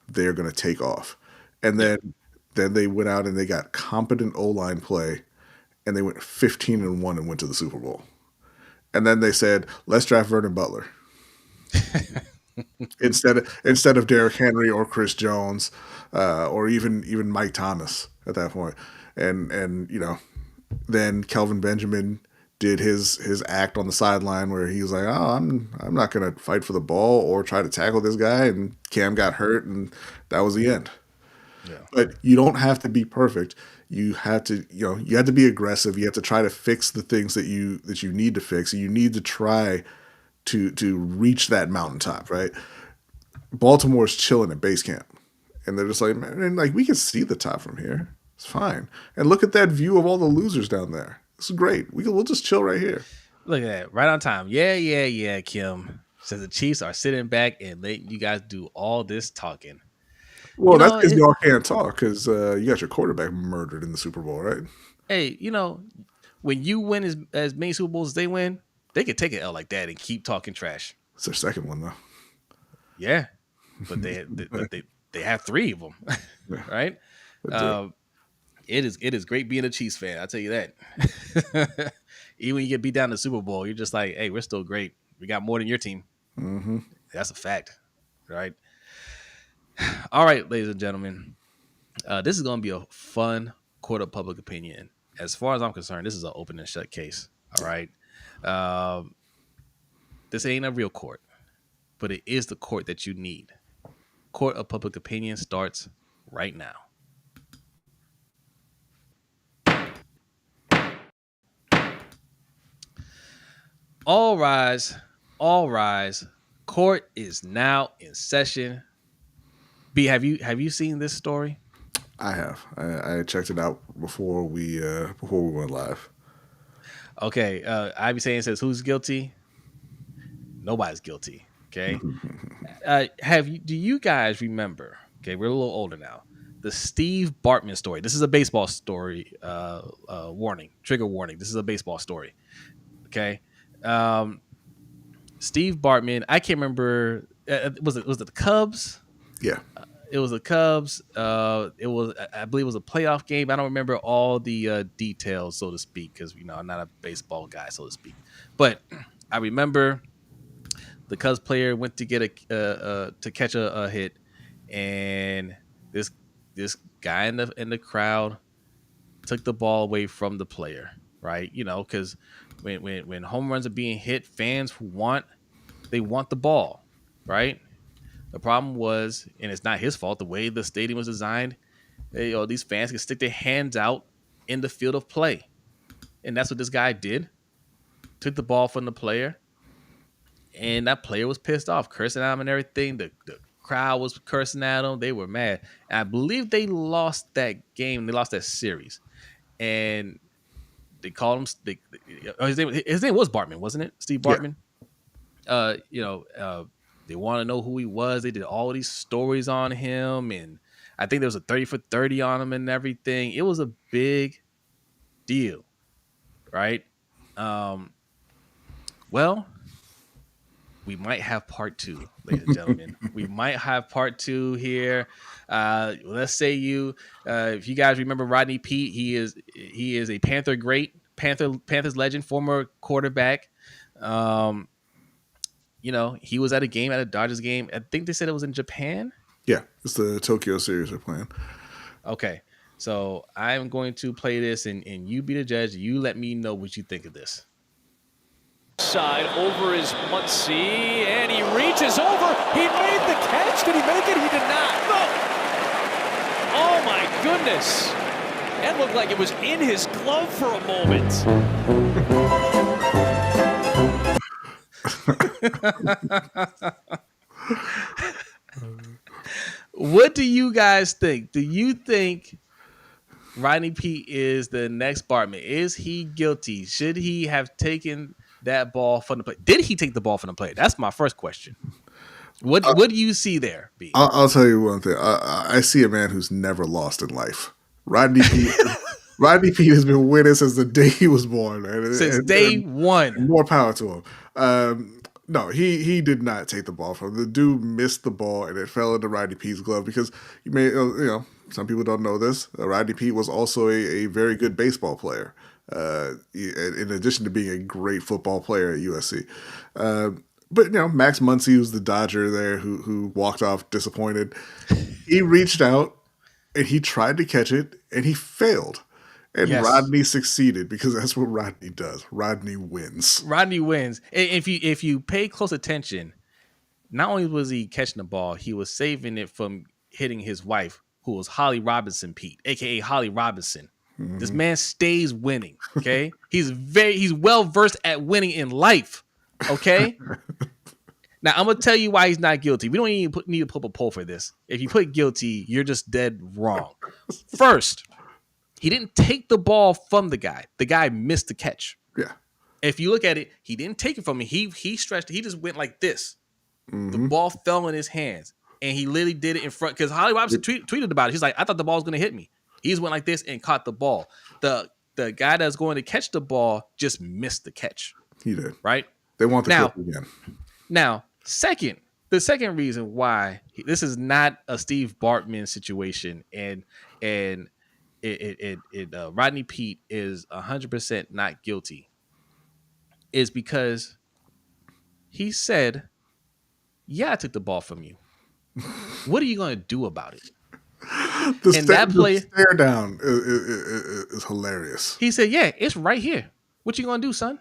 they're going to take off. And then they went out and they got competent O-line play, and they went 15-1 and went to the Super Bowl. And then they said, let's draft Vernon Butler instead of Derrick Henry or Chris Jones, or even Mike Thomas at that point. And then Kelvin Benjamin did his act on the sideline where he was like, oh, I'm not gonna fight for the ball or try to tackle this guy, and Cam got hurt, and that was the end. Yeah. But you don't have to be perfect. You have to be aggressive. You have to try to fix the things that you need to fix. You need to try to reach that mountaintop, right? Baltimore's chilling at base camp, and they're just like, man, like, we can see the top from here. It's fine. And look at that view of all the losers down there. This is great. We'll just chill right here. Look at that, right on time. Yeah, Kim says the Chiefs are sitting back and letting you guys do all this talking. Well, that's because y'all can't talk because you got your quarterback murdered in the Super Bowl, right? Hey, when you win as many Super Bowls as they win, they could take an L like that and keep talking trash. It's their second one, though. Yeah, but they have 3 of them, right? It is great being a Chiefs fan. I'll tell you that. Even when you get beat down in the Super Bowl, you're just like, hey, we're still great. We got more than your team. Mm-hmm. That's a fact, right? All right, ladies and gentlemen, this is going to be a fun court of public opinion. As far as I'm concerned, this is an open and shut case. All right. This ain't a real court, but it is the court that you need. Court of public opinion starts right now. All rise. Court is now in session. B, have you seen this story? I have. I checked it out before we went live. Okay. Ivy Saying says, who's guilty? Nobody's guilty. Okay. Do you guys remember? Okay, we're a little older now. The Steve Bartman story. This is a baseball story. Warning, trigger warning. This is a baseball story. Okay. Steve Bartman. I can't remember. Was it the Cubs? Yeah. It was the Cubs. I believe it was a playoff game. I don't remember all the details, so to speak, because I'm not a baseball guy, so to speak. But I remember the Cubs player went to get to catch a hit, and this guy in the crowd took the ball away from the player, right? Because when home runs are being hit, fans want the ball, right? The problem was, and it's not his fault, the way the stadium was designed, these fans could stick their hands out in the field of play. And that's what this guy did. Took the ball from the player. And that player was pissed off, cursing at him and everything. The crowd was cursing at him. They were mad. And I believe they lost that game. They lost that series. And they called him, his name was Bartman, wasn't it? Steve Bartman? Yeah. They want to know who he was. They did all these stories on him, and I think there was a 30 for 30 on him and everything. It was a big deal, right? Well, we might have part 2, ladies and gentlemen. We might have part 2 here. Let's say if you guys remember Rodney Peete, he is a Panther great, Panthers legend, former quarterback. He was at a Dodgers game. I think they said it was in Japan. Yeah, it's the Tokyo series they're playing. Okay, so I'm going to play this, and you be the judge. You let me know what you think of this. Side over his Muncie, and he reaches over. He made the catch. Did he make it? He did not. No. Oh, my goodness. That looked like it was in his glove for a moment. What do you guys think? Do you think Rodney Peete is the next Bartman? Is he guilty? Should he have taken that ball from the play? Did he take the ball from the play? That's my first question. What do you see there, B? I'll tell you one thing. I see a man who's never lost in life. Rodney Peete. Rodney Peete has been winning since the day he was born. Man. Since day one. More power to him. No, he did not take the ball from him. The dude missed the ball, and it fell into Rodney Peete's glove because some people don't know this. Rodney Peete was also a very good baseball player. in addition to being a great football player at USC. But Max Muncy, who's the Dodger there, who walked off disappointed, he reached out and he tried to catch it and he failed. And Yes. Rodney succeeded because that's what Rodney does. Rodney wins. Rodney wins. And if you pay close attention, not only was he catching the ball, he was saving it from hitting his wife, who was Holly Robinson Peete, aka Holly Robinson. Mm-hmm. This man stays winning. Okay, he's well versed at winning in life. Okay. Now I'm gonna tell you why he's not guilty. We don't even need to put a poll for this. If you put guilty, you're just dead wrong. First, he didn't take the ball from the guy. The guy missed the catch. Yeah. If you look at it, he didn't take it from him. He stretched. He just went like this. Mm-hmm. The ball fell in his hands, and he literally did it in front. Because Holly Robinson tweeted about it. He's like, "I thought the ball was going to hit me." He just went like this and caught the ball. The guy that's going to catch the ball just missed the catch. He did. Right? They want the clip again. Now, the second reason why this is not a Steve Bartman situation, and Rodney Peete is 100% not guilty, is because he said, "Yeah, I took the ball from you. What are you going to do about it?" The stare down is hilarious. He said, "Yeah, it's right here. What you going to do, son?"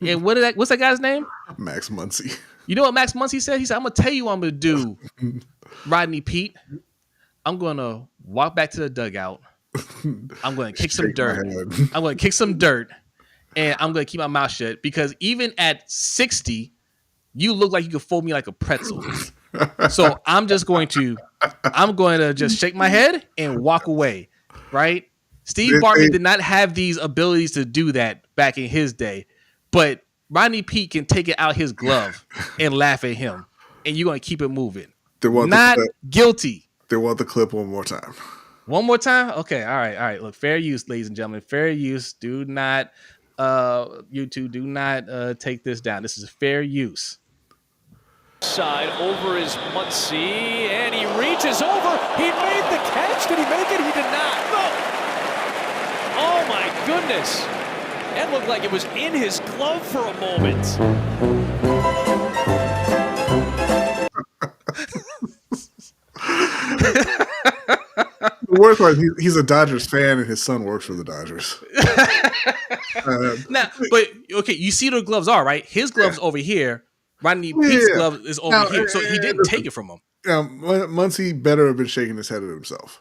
And what's that guy's name? Max Muncy. You know what Max Muncy said? He said, "I'm going to tell you what I'm going to do, Rodney Peete. I'm going to walk back to the dugout. I'm going to kick some dirt. I'm going to kick some dirt, and I'm going to keep my mouth shut because even at 60, you look like you could fold me like a pretzel. So I'm going to just shake my head and walk away." Right? Steve Bartman did not have these abilities to do that back in his day, but Rodney Peete can take it out his glove and laugh at him, and you're going to keep it moving. Not guilty. They want the clip one more time. One more time? Okay, all right. Look, fair use, ladies and gentlemen. Fair use. Do not, you two, do not take this down. This is fair use. Side over is Muncy, and he reaches over. He made the catch. Did he make it? He did not. No. Oh, my goodness. That looked like it was in his glove for a moment. The worst part is he's a Dodgers fan and his son works for the Dodgers. Now, but okay, you see the gloves are right. His gloves over here. Rodney Peete's glove is over here, so he didn't take it from him. Muncy better have been shaking his head at himself.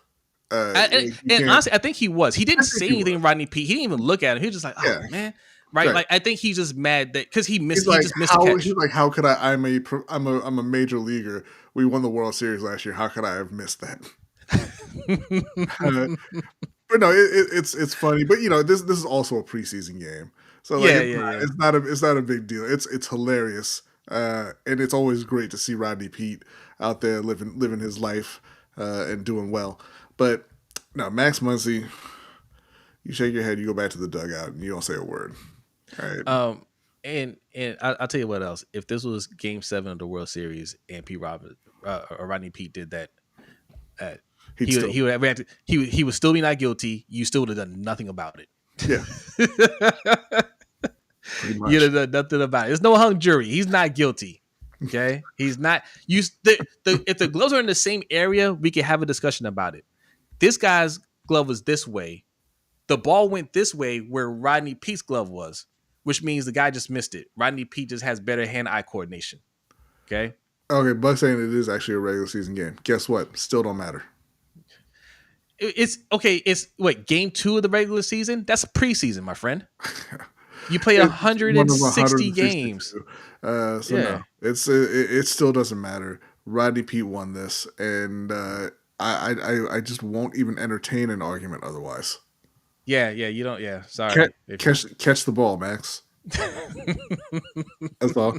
And honestly, I think he was. He didn't say anything, Rodney Peete. He didn't even look at him. He was just like, "Oh man." Right? Like I think he's just mad that because he just missed the catch. He's like, "How could I? I'm a major leaguer. We won the World Series last year. How could I have missed that?" But no, it's funny. But this is also a preseason game, so it's not a big deal. It's hilarious, and it's always great to see Rodney Peete out there living his life and doing well. But no, Max Muncy, you shake your head, you go back to the dugout, and you don't say a word. All right. And I'll tell you what else. If this was Game 7 of the World Series and Rodney Peete did that, he would still be not guilty. You still would have done nothing about it. Yeah. You'd have done nothing about it. There's no hung jury. He's not guilty. Okay, he's not. If the gloves are in the same area, we can have a discussion about it. This guy's glove was this way. The ball went this way where Rodney Peete's glove was, which means the guy just missed it. Rodney Peete just has better hand-eye coordination. Okay. Okay, Buck saying it is actually a regular season game. Guess what? Still don't matter. It's okay. It's Game 2 of the regular season? That's a preseason, my friend. You play 160 games. No, it still doesn't matter. Rodney Peete won this, and I just won't even entertain an argument otherwise. Yeah, you don't. Yeah, sorry. Catch the ball, Max. That's all.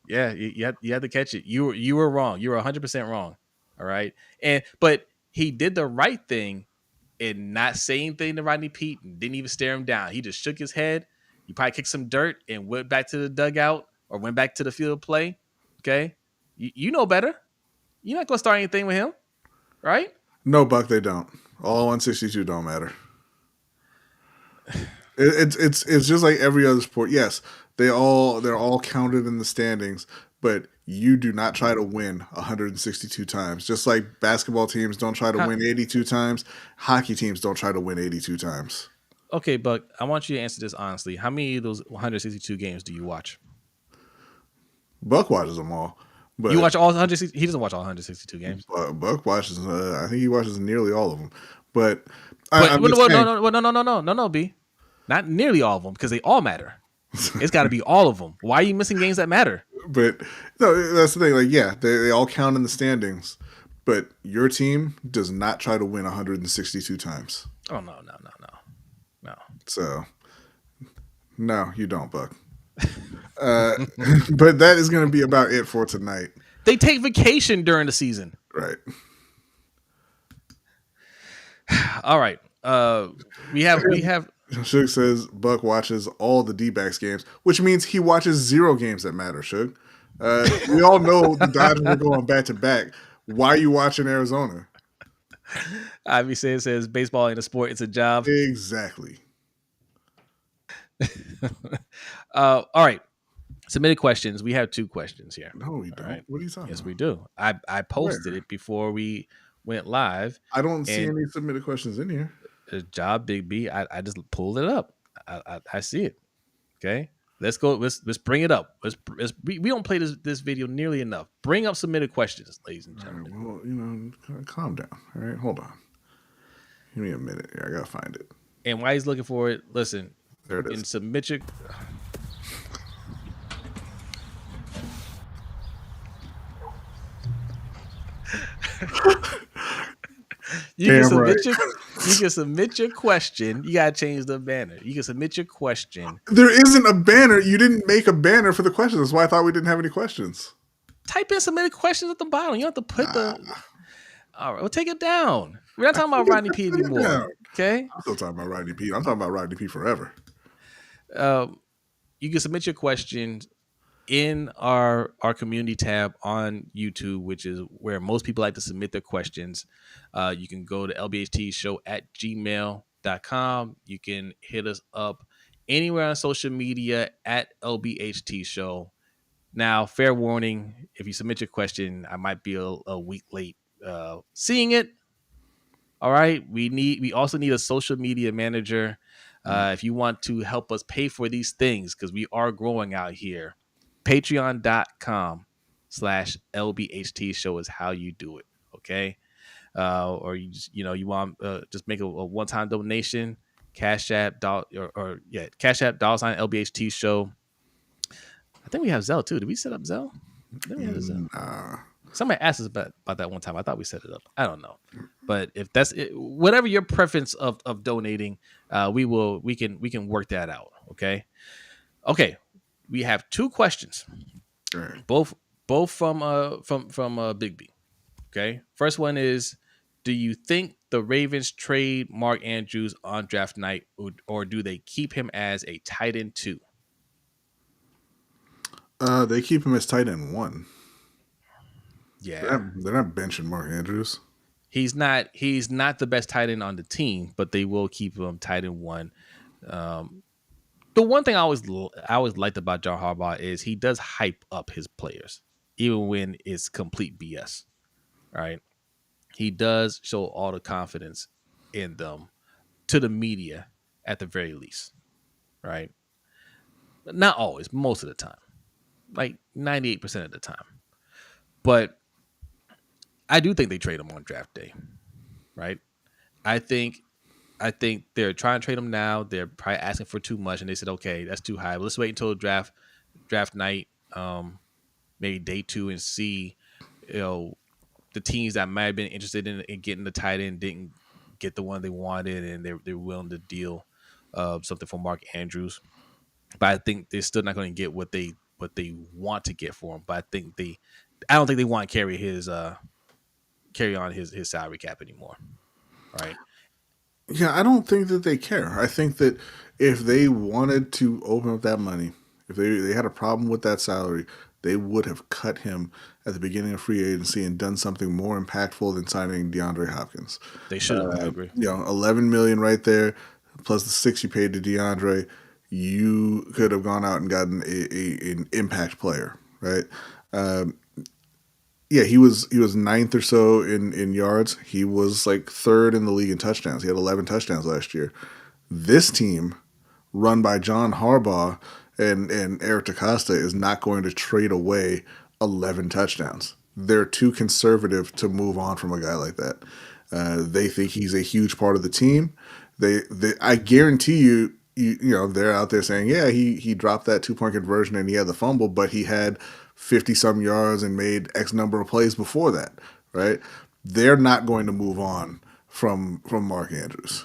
Yeah, you had to catch it. You were wrong. You were 100% wrong. All right, but he did the right thing in not saying anything to Rodney Peete and didn't even stare him down. He just shook his head. He probably kicked some dirt and went back to the dugout or went back to the field of play. Okay, you know better. You're not gonna start anything with him, right? No, Buck, they don't. All 162 don't matter. It's just like every other sport. Yes, they're all counted in the standings, but you do not try to win 162 times. Just like basketball teams don't try to win 82 times, hockey teams don't try to win 82 times. Okay, Buck, I want you to answer this honestly. How many of those 162 games do you watch? Buck watches them all. But you watch all 160? He doesn't watch all 162 games. Buck watches. I think he watches nearly all of them. But no, B. Not nearly all of them because they all matter. It's got to be all of them. Why are you missing games that matter? But no, that's the thing. Like, yeah, they all count in the standings, but your team does not try to win 162 times. Oh no. So, no, you don't, Buck. But that is going to be about it for tonight. They take vacation during the season, right? All right. We have. Suge says Buck watches all the D-backs games, which means he watches 0 games that matter. Suge, we all know the Dodgers are going back to back. Why are you watching Arizona? Ivy says baseball ain't a sport; it's a job. Exactly. All right. Submitted questions. We have 2 questions here. No, we don't. Right. What are you talking about? Yes, we do. I posted it before we went live. I don't see any submitted questions in here. Job, Big B. I just pulled it up. I see it. Okay. Let's go. Let's bring it up. We don't play this video nearly enough. Bring up submitted questions, ladies and gentlemen. Right, well, calm down. All right, hold on. Give me a minute here. I gotta find it. And while he's looking for it, listen. There it is. And submit your. You can submit your question. You gotta change the banner. You can submit your question. There isn't a banner. You didn't make a banner for the questions. That's why I thought we didn't have any questions. Type in submitted questions at the bottom. You don't have to put the. All right, well, take it down. We're not talking about Rodney Peete anymore. Okay. I'm still talking about Rodney Peete. I'm talking about Rodney Peete forever. You can submit your questions in our community tab on YouTube, which is where most people like to submit their questions. You can go to LBHTShow at gmail.com. You can hit us up anywhere on social media at LBHT Show. Now, fair warning, if you submit your question, I might be a week late seeing it. All right. We also need a social media manager. If you want to help us pay for these things, because we are growing out here, patreon.com/LBHT Show is how you do it. Okay. Or you just, you want just make a one-time donation, Cash App, Cash App, $LBHT Show. I think we have Zelle too. Did we set up Zelle? I think we have Zelle. Somebody asked us about that one time. I thought we set it up. I don't know. But if that's it, whatever your preference of donating, we can work that out. Okay. We have 2 questions. Right. Both from Big B. Okay. First one is, do you think the Ravens trade Mark Andrews on draft night, or do they keep him as a tight end 2? They keep him as tight end 1. Yeah. They're not benching Mark Andrews. He's not the best tight end on the team, but they will keep him tight end 1. The one thing I always liked about John Harbaugh is he does hype up his players, even when it's complete BS. Right? He does show all the confidence in them to the media at the very least. Right? Not always, most of the time. Like 98% of the time. But I do think they trade him on draft day. Right? I think they're trying to trade him now. They're probably asking for too much, and they said, "Okay, that's too high. But let's wait until draft night, maybe day 2, and see, the teams that might have been interested in getting the tight end didn't get the one they wanted, and they're willing to deal something for Mark Andrews. But I think they're still not going to get what they want to get for him. But I don't think they want to carry on his salary cap anymore, right?" Yeah, I don't think that they care. I think that if they wanted to open up that money, if they had a problem with that salary, they would have cut him at the beginning of free agency and done something more impactful than signing DeAndre Hopkins. They should have. I agree. $11 million right there. plus the 6 you paid to DeAndre, you could have gone out and gotten an impact player, right? Yeah, he was ninth or so in yards. He was like third in the league in touchdowns. He had 11 touchdowns last year. This team, run by John Harbaugh and Eric DeCosta, is not going to trade away 11 touchdowns. They're too conservative to move on from a guy like that. They think he's a huge part of the team. I guarantee you, they're out there saying, yeah, he dropped that 2-point conversion and he had the fumble, but he had 50 some yards and made X number of plays before that, right? They're not going to move on from Mark Andrews.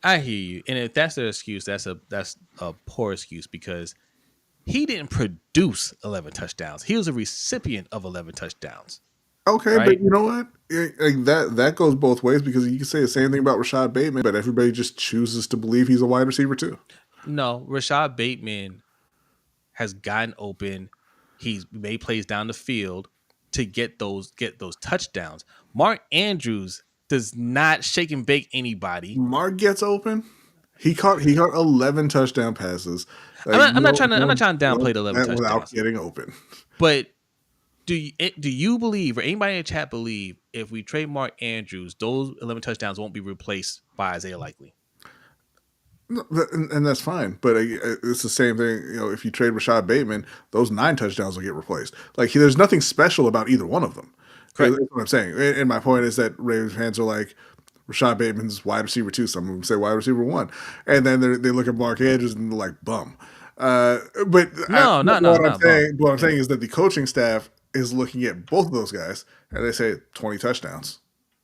I hear you, and if that's their excuse, that's a poor excuse, because he didn't produce 11 touchdowns. He was a recipient of 11 touchdowns. Okay, right? But you know what? That goes both ways, because you can say the same thing about Rashad Bateman, but everybody just chooses to believe he's a wide receiver too. No, Rashad Bateman has gotten open. He's made plays down the field to get those touchdowns. Mark Andrews does not shake and bake anybody. Mark gets open. He caught 11 touchdown passes. I'm not trying to downplay the 11 touchdowns without getting open. But do you believe, or anybody in the chat believe, if we trade Mark Andrews, those 11 touchdowns won't be replaced by Isaiah Likely? No, and that's fine, but it's the same thing. If you trade Rashad Bateman, those 9 touchdowns will get replaced. There's nothing special about either one of them. Correct. That's what I'm saying. And my point is that Ravens fans are like, Rashad Bateman's wide receiver 2. Some of them say wide receiver 1, and then they look at Mark Andrews and they're like, bum. But what I'm saying is that the coaching staff is looking at both of those guys and they say 20 touchdowns.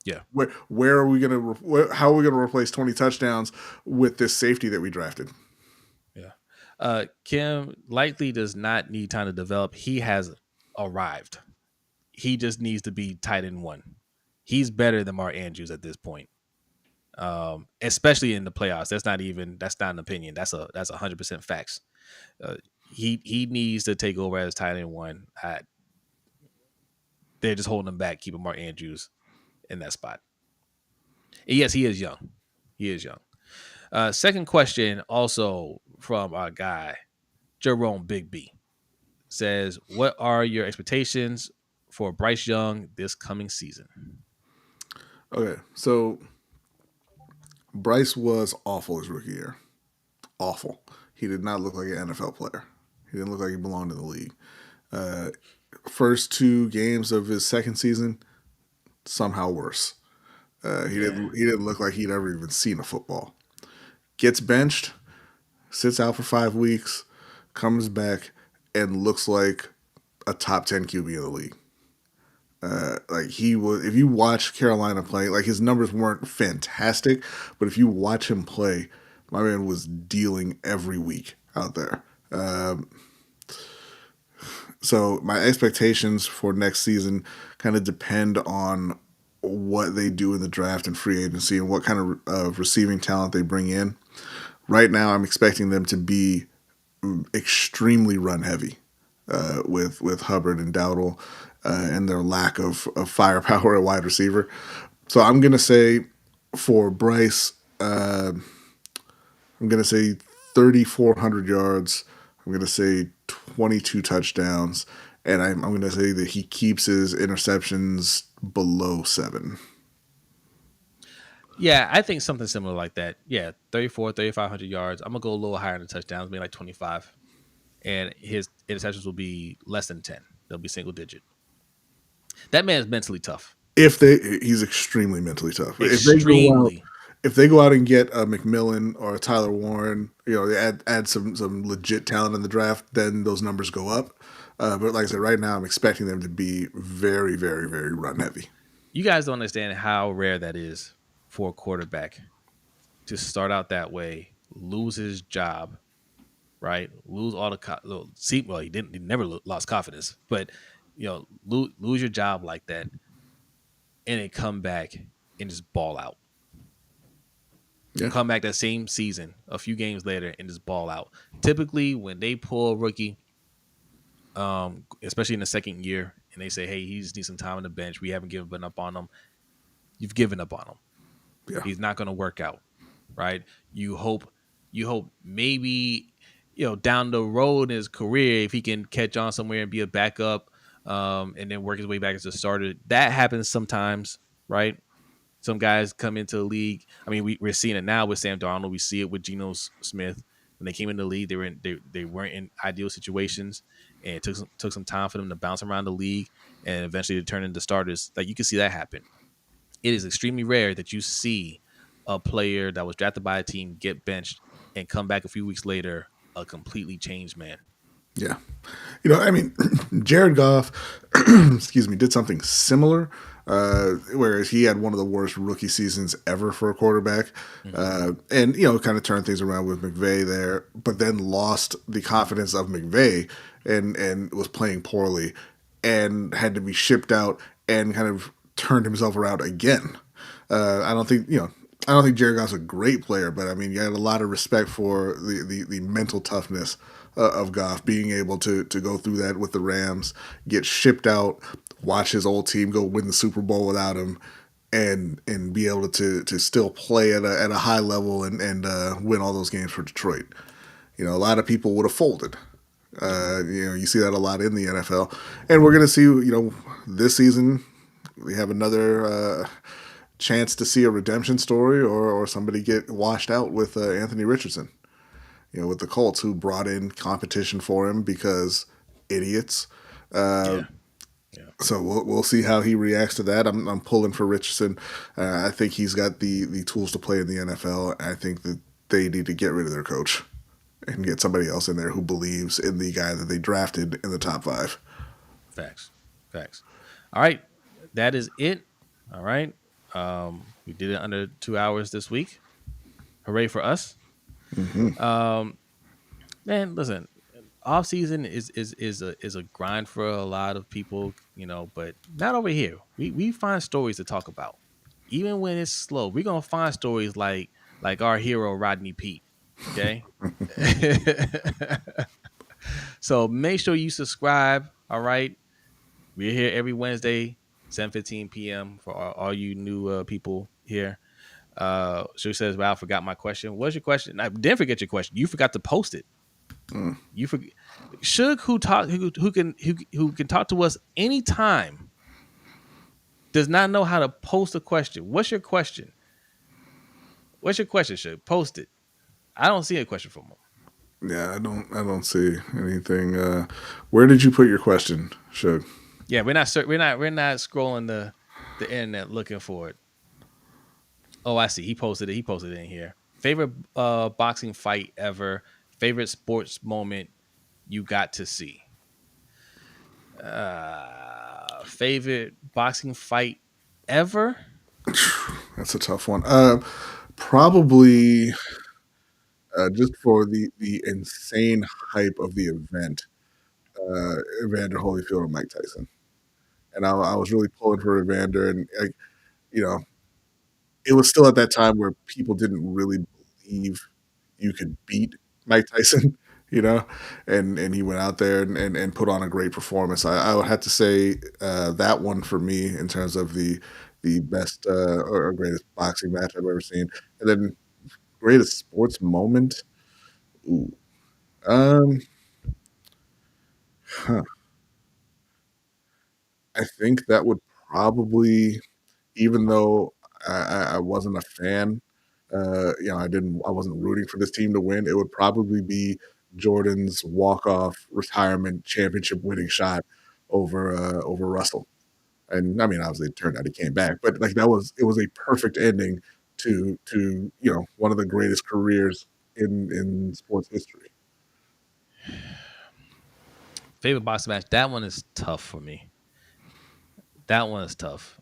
Yeah. Where are we gonna? How are we gonna replace 20 touchdowns with this safety that we drafted? Yeah. Kim likely does not need time to develop. He has arrived. He just needs to be tight end 1. He's better than Mark Andrews at this point. Especially in the playoffs. That's not an opinion. That's 100% facts. He needs to take over as tight end 1. They're just holding him back, keeping Mark Andrews in that spot. And yes, he is young. Second question, also from our guy Jerome Big B, says, what are your expectations for Bryce Young this coming season? Okay, so Bryce was awful his rookie year. Awful. He did not look like an NFL player. He didn't look like he belonged in the league. First 2 games of his second season, somehow worse. He didn't look like he'd ever even seen a football. Gets benched, sits out for 5 weeks, comes back, and looks like a top 10 QB in the league. He was. If you watch Carolina play, his numbers weren't fantastic, but if you watch him play, my man was dealing every week out there. So my expectations for next season kind of depend on what they do in the draft and free agency and what kind of receiving talent they bring in. Right now, I'm expecting them to be extremely run heavy with Hubbard and Dowdle and their lack of firepower at wide receiver. So I'm going to say for Bryce, I'm going to say 3,400 yards. I'm going to say 22 touchdowns. And I'm going to say that he keeps his interceptions below 7. Yeah, I think something similar like that. Yeah, 3,500 yards. I'm going to go a little higher in the touchdowns, maybe like 25. And his interceptions will be less than 10. They'll be single digit. That man's mentally tough. He's extremely mentally tough. Extremely. If they go out and get a McMillan or a Tyler Warren, they add some legit talent in the draft, then those numbers go up. But like I said, right now I'm expecting them to be very, very, very run heavy. You guys don't understand how rare that is for a quarterback to start out that way, lose his job, right? Lose all the he never lost confidence, but lose your job like that, and then come back and just ball out. Yeah. Come back that same season, a few games later, and just ball out. Typically, when they pull a rookie, especially in the second year, and they say, hey, he just needs some time on the bench, we haven't given up on him. You've given up on him. Yeah. He's not going to work out. right? You hope maybe down the road in his career, if he can catch on somewhere and be a backup, and then work his way back as a starter. That happens sometimes, right? Some guys come into the league. I mean, we're seeing it now with Sam Darnold. We see it with Geno Smith. When they came in the league, they weren't in ideal situations, and it took some time for them to bounce around the league and eventually to turn into starters. Like, you can see that happen. It is extremely rare that you see a player that was drafted by a team get benched and come back a few weeks later a completely changed man. Yeah. I mean, Jared Goff, excuse me, did something similar, whereas he had one of the worst rookie seasons ever for a quarterback. And, kind of turned things around with McVay there, but then lost the confidence of McVay and was playing poorly and had to be shipped out and kind of turned himself around again. I don't think, Jared Goff's a great player, but I mean, you had a lot of respect for the mental toughness of Goff, being able to go through that with the Rams, get shipped out, watch his old team go win the Super Bowl without him, and be able to still play at a high level and win all those games for Detroit. A lot of people would have folded. You see that a lot in the NFL, and we're going to see, this season we have another chance to see a redemption story or somebody get washed out with Anthony Richardson. With the Colts, who brought in competition for him because idiots. Yeah. So we'll see how he reacts to that. I'm pulling for Richardson. I think he's got the tools to play in the NFL. I think that they need to get rid of their coach and get somebody else in there who believes in the guy that they drafted in the top 5. Facts. All right, that is it. All right, we did it under 2 hours this week. Hooray for us. Man, listen, off season is a grind for a lot of people, but not over here. We find stories to talk about, even when it's slow. We're gonna find stories like our hero Rodney Peete. Okay, so make sure you subscribe. All right, we're here every Wednesday, 7:15 p.m. for all you new people here. She says, "Well, I forgot my question. What's your question? I didn't forget your question. You forgot to post it. You forget. Suge, who can talk to us anytime, does not know how to post a question. What's your question? Suge? Post it. I don't see a question from him. Yeah, I don't see anything. Where did you put your question, Shug? Yeah, we're not scrolling the internet looking for it. Oh, I see. He posted it in here. Favorite boxing fight ever. Favorite sports moment you got to see. Favorite boxing fight ever? That's a tough one. Probably just for the insane hype of the event, Evander Holyfield and Mike Tyson. And I was really pulling for Evander, and it was still at that time where people didn't really believe you could beat Mike Tyson, and he went out there and put on a great performance. I would have to say that one for me in terms of the best or greatest boxing match I've ever seen. And then greatest sports moment. Ooh. Huh. I think that would probably, even though I wasn't a fan, I wasn't rooting for this team to win. It would probably be Jordan's walk-off retirement championship winning shot over Russell. And I mean, obviously, it turned out he came back, but like it was a perfect ending to one of the greatest careers in sports history. Favorite boxing match? That one is tough for me. That one is tough.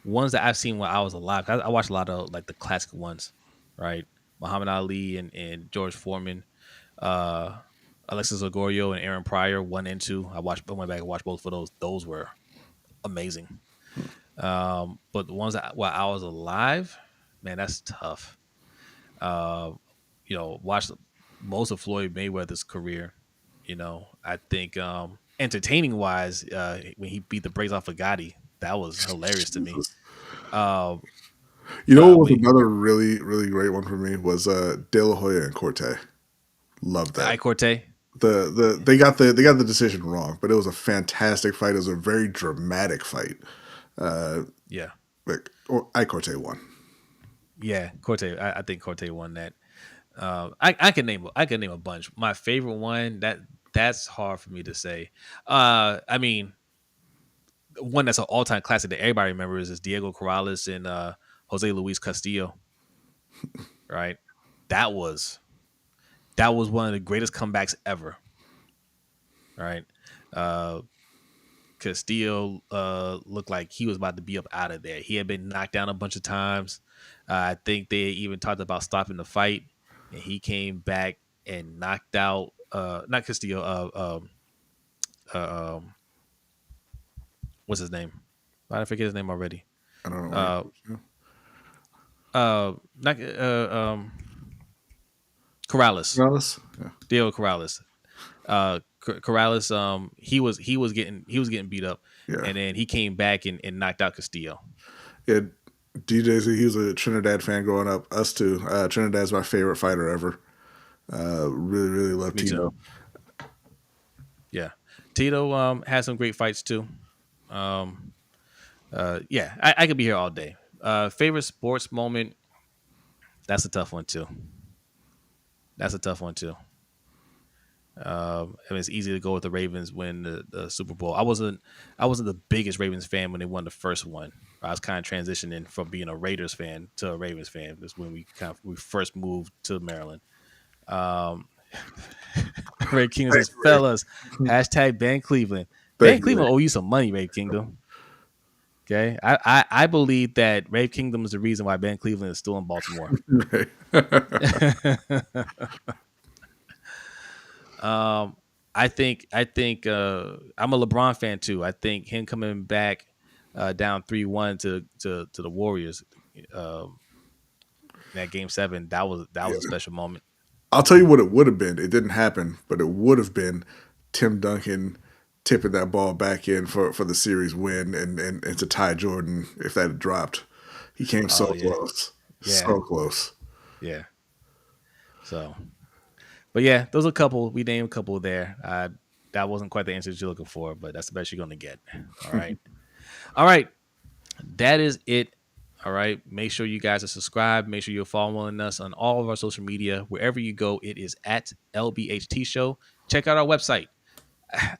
Ones that I've seen when I was alive. I watched a lot of like the classic ones, right? Muhammad Ali and George Foreman, Alexis Ogorio and Aaron Pryor 1 and 2. I went back and watched both of those. Those were amazing. But the ones that while I was alive, man, that's tough. Watched most of Floyd Mayweather's career. I think entertaining wise, when he beat the brakes off of Gotti, that was hilarious to me. You know what was We another really, really great one for me was De La Hoya and Corte. Loved that. I Corte. They got the decision wrong, but it was a fantastic fight. It was a very dramatic fight. Yeah. I Corte won. Yeah, Corte. I think Corte won that. I can name a bunch. My favorite one that's hard for me to say. I mean, one that's an all time classic that everybody remembers is Diego Corrales and Jose Luis Castillo. Right, that was one of the greatest comebacks ever. Right, Castillo looked like he was about to be up out of there. He had been knocked down a bunch of times. I think they even talked about stopping the fight, and he came back and knocked out not Castillo. What's his name? I forget his name already. I don't know. Not Corrales. Corrales? Yeah. Diego Corrales. Corrales, he was getting beat up, Yeah. and then he came back and knocked out Castillo. Yeah, DJ's he was a Trinidad fan growing up. Us too. Trinidad's my favorite fighter ever. Really, really love Me Tito. too. Yeah, Tito had some great fights too. Yeah, I could be here all day. Favorite sports moment? That's a tough one too. I mean, it's easy to go with the Ravens win the Super Bowl. I wasn't the biggest Ravens fan when they won the first one. I was kind of transitioning from being a Raiders fan to a Ravens fan. That's when we first moved to Maryland. Ray Kingdom says, "Fellas, hashtag ban Cleveland. Ban Cleveland owe you some money, Ray Kingdom." Okay, I believe that Ray Kingdom is the reason why Ben Cleveland is still in Baltimore. I think I'm a LeBron fan too. I think him coming back down 3-1 to the Warriors, that game 7, that was a special moment. I'll tell you what it would have been. It didn't happen, but it would have been Tim Duncan tipping that ball back in for the series win and to tie Jordan if that had dropped. He came so close. Yeah. So close. Yeah. So, but yeah, those are a couple. We named a couple there. That wasn't quite the answer that you're looking for, but that's the best you're going to get. All right. All right. That is it. All right. Make sure you guys are subscribed. Make sure you're following us on all of our social media. Wherever you go, it is at LBHT Show. Check out our website.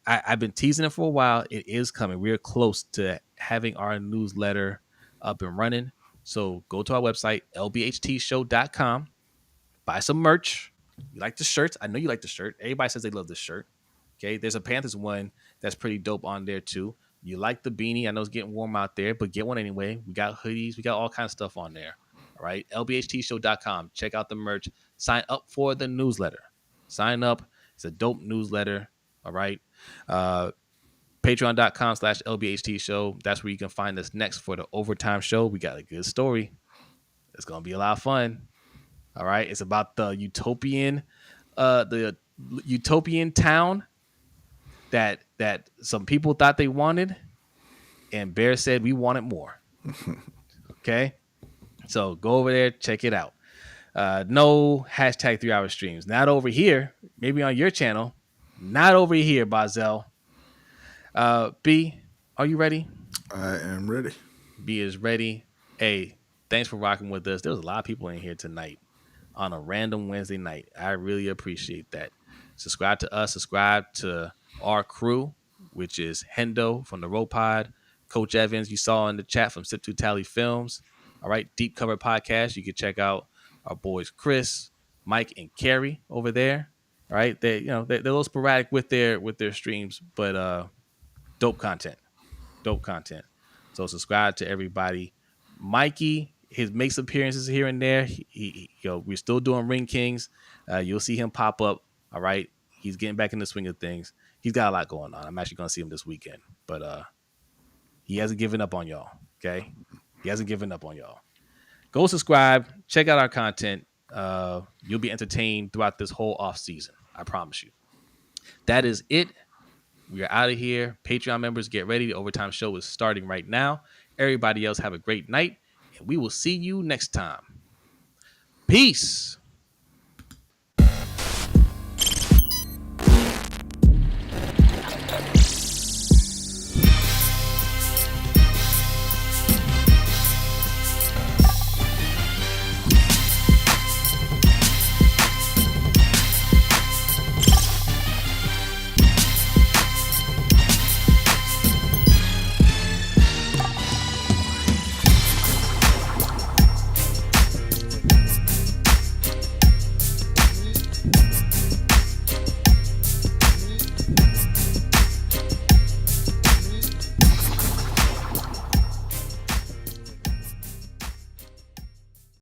I've been teasing it for a while. It is coming. We're close to having our newsletter up and running. So go to our website, LBHTShow.com. Buy some merch. You like the shirts? I know you like the shirt. Everybody says they love this shirt. Okay, there's a Panthers one that's pretty dope on there too. You like the beanie? I know it's getting warm out there, but get one anyway. We got hoodies. We got all kinds of stuff on there. All right, LBHTShow.com. Check out the merch. Sign up for the newsletter. Sign up. It's a dope newsletter. All right. Patreon.com/LBHT Show. That's where you can find us next for the overtime show. We got a good story. It's going to be a lot of fun. All right. It's about the utopian town that some people thought they wanted, and Bear said we wanted more. Okay. So go over there, check it out. No hashtag 3 hour streams. Not over here. Maybe on your channel. Not over here, Bazel. B, are you ready? I am ready. B is ready. A, thanks for rocking with us. There was a lot of people in here tonight on a random Wednesday night. I really appreciate that. Subscribe to us. Subscribe to our crew, which is Hendo from the Row Pod, Coach Evans, you saw in the chat from Sip to Tally Films. All right, Deep Cover Podcast. You can check out our boys Chris, Mike, and Carrie over there. All right, they're a little sporadic with their streams, but dope content. So subscribe to everybody. Mikey, his makes appearances here and there. We're still doing Ring Kings. You'll see him pop up. All right, he's getting back in the swing of things. He's got a lot going on. I'm actually going to see him this weekend, but he hasn't given up on y'all. Okay, he hasn't given up on y'all. Go subscribe. Check out our content. You'll be entertained throughout this whole off season. I promise you. That is it. We are out of here. Patreon members, get ready. The overtime show is starting right now. Everybody else, have a great night, We will see you next time. Peace.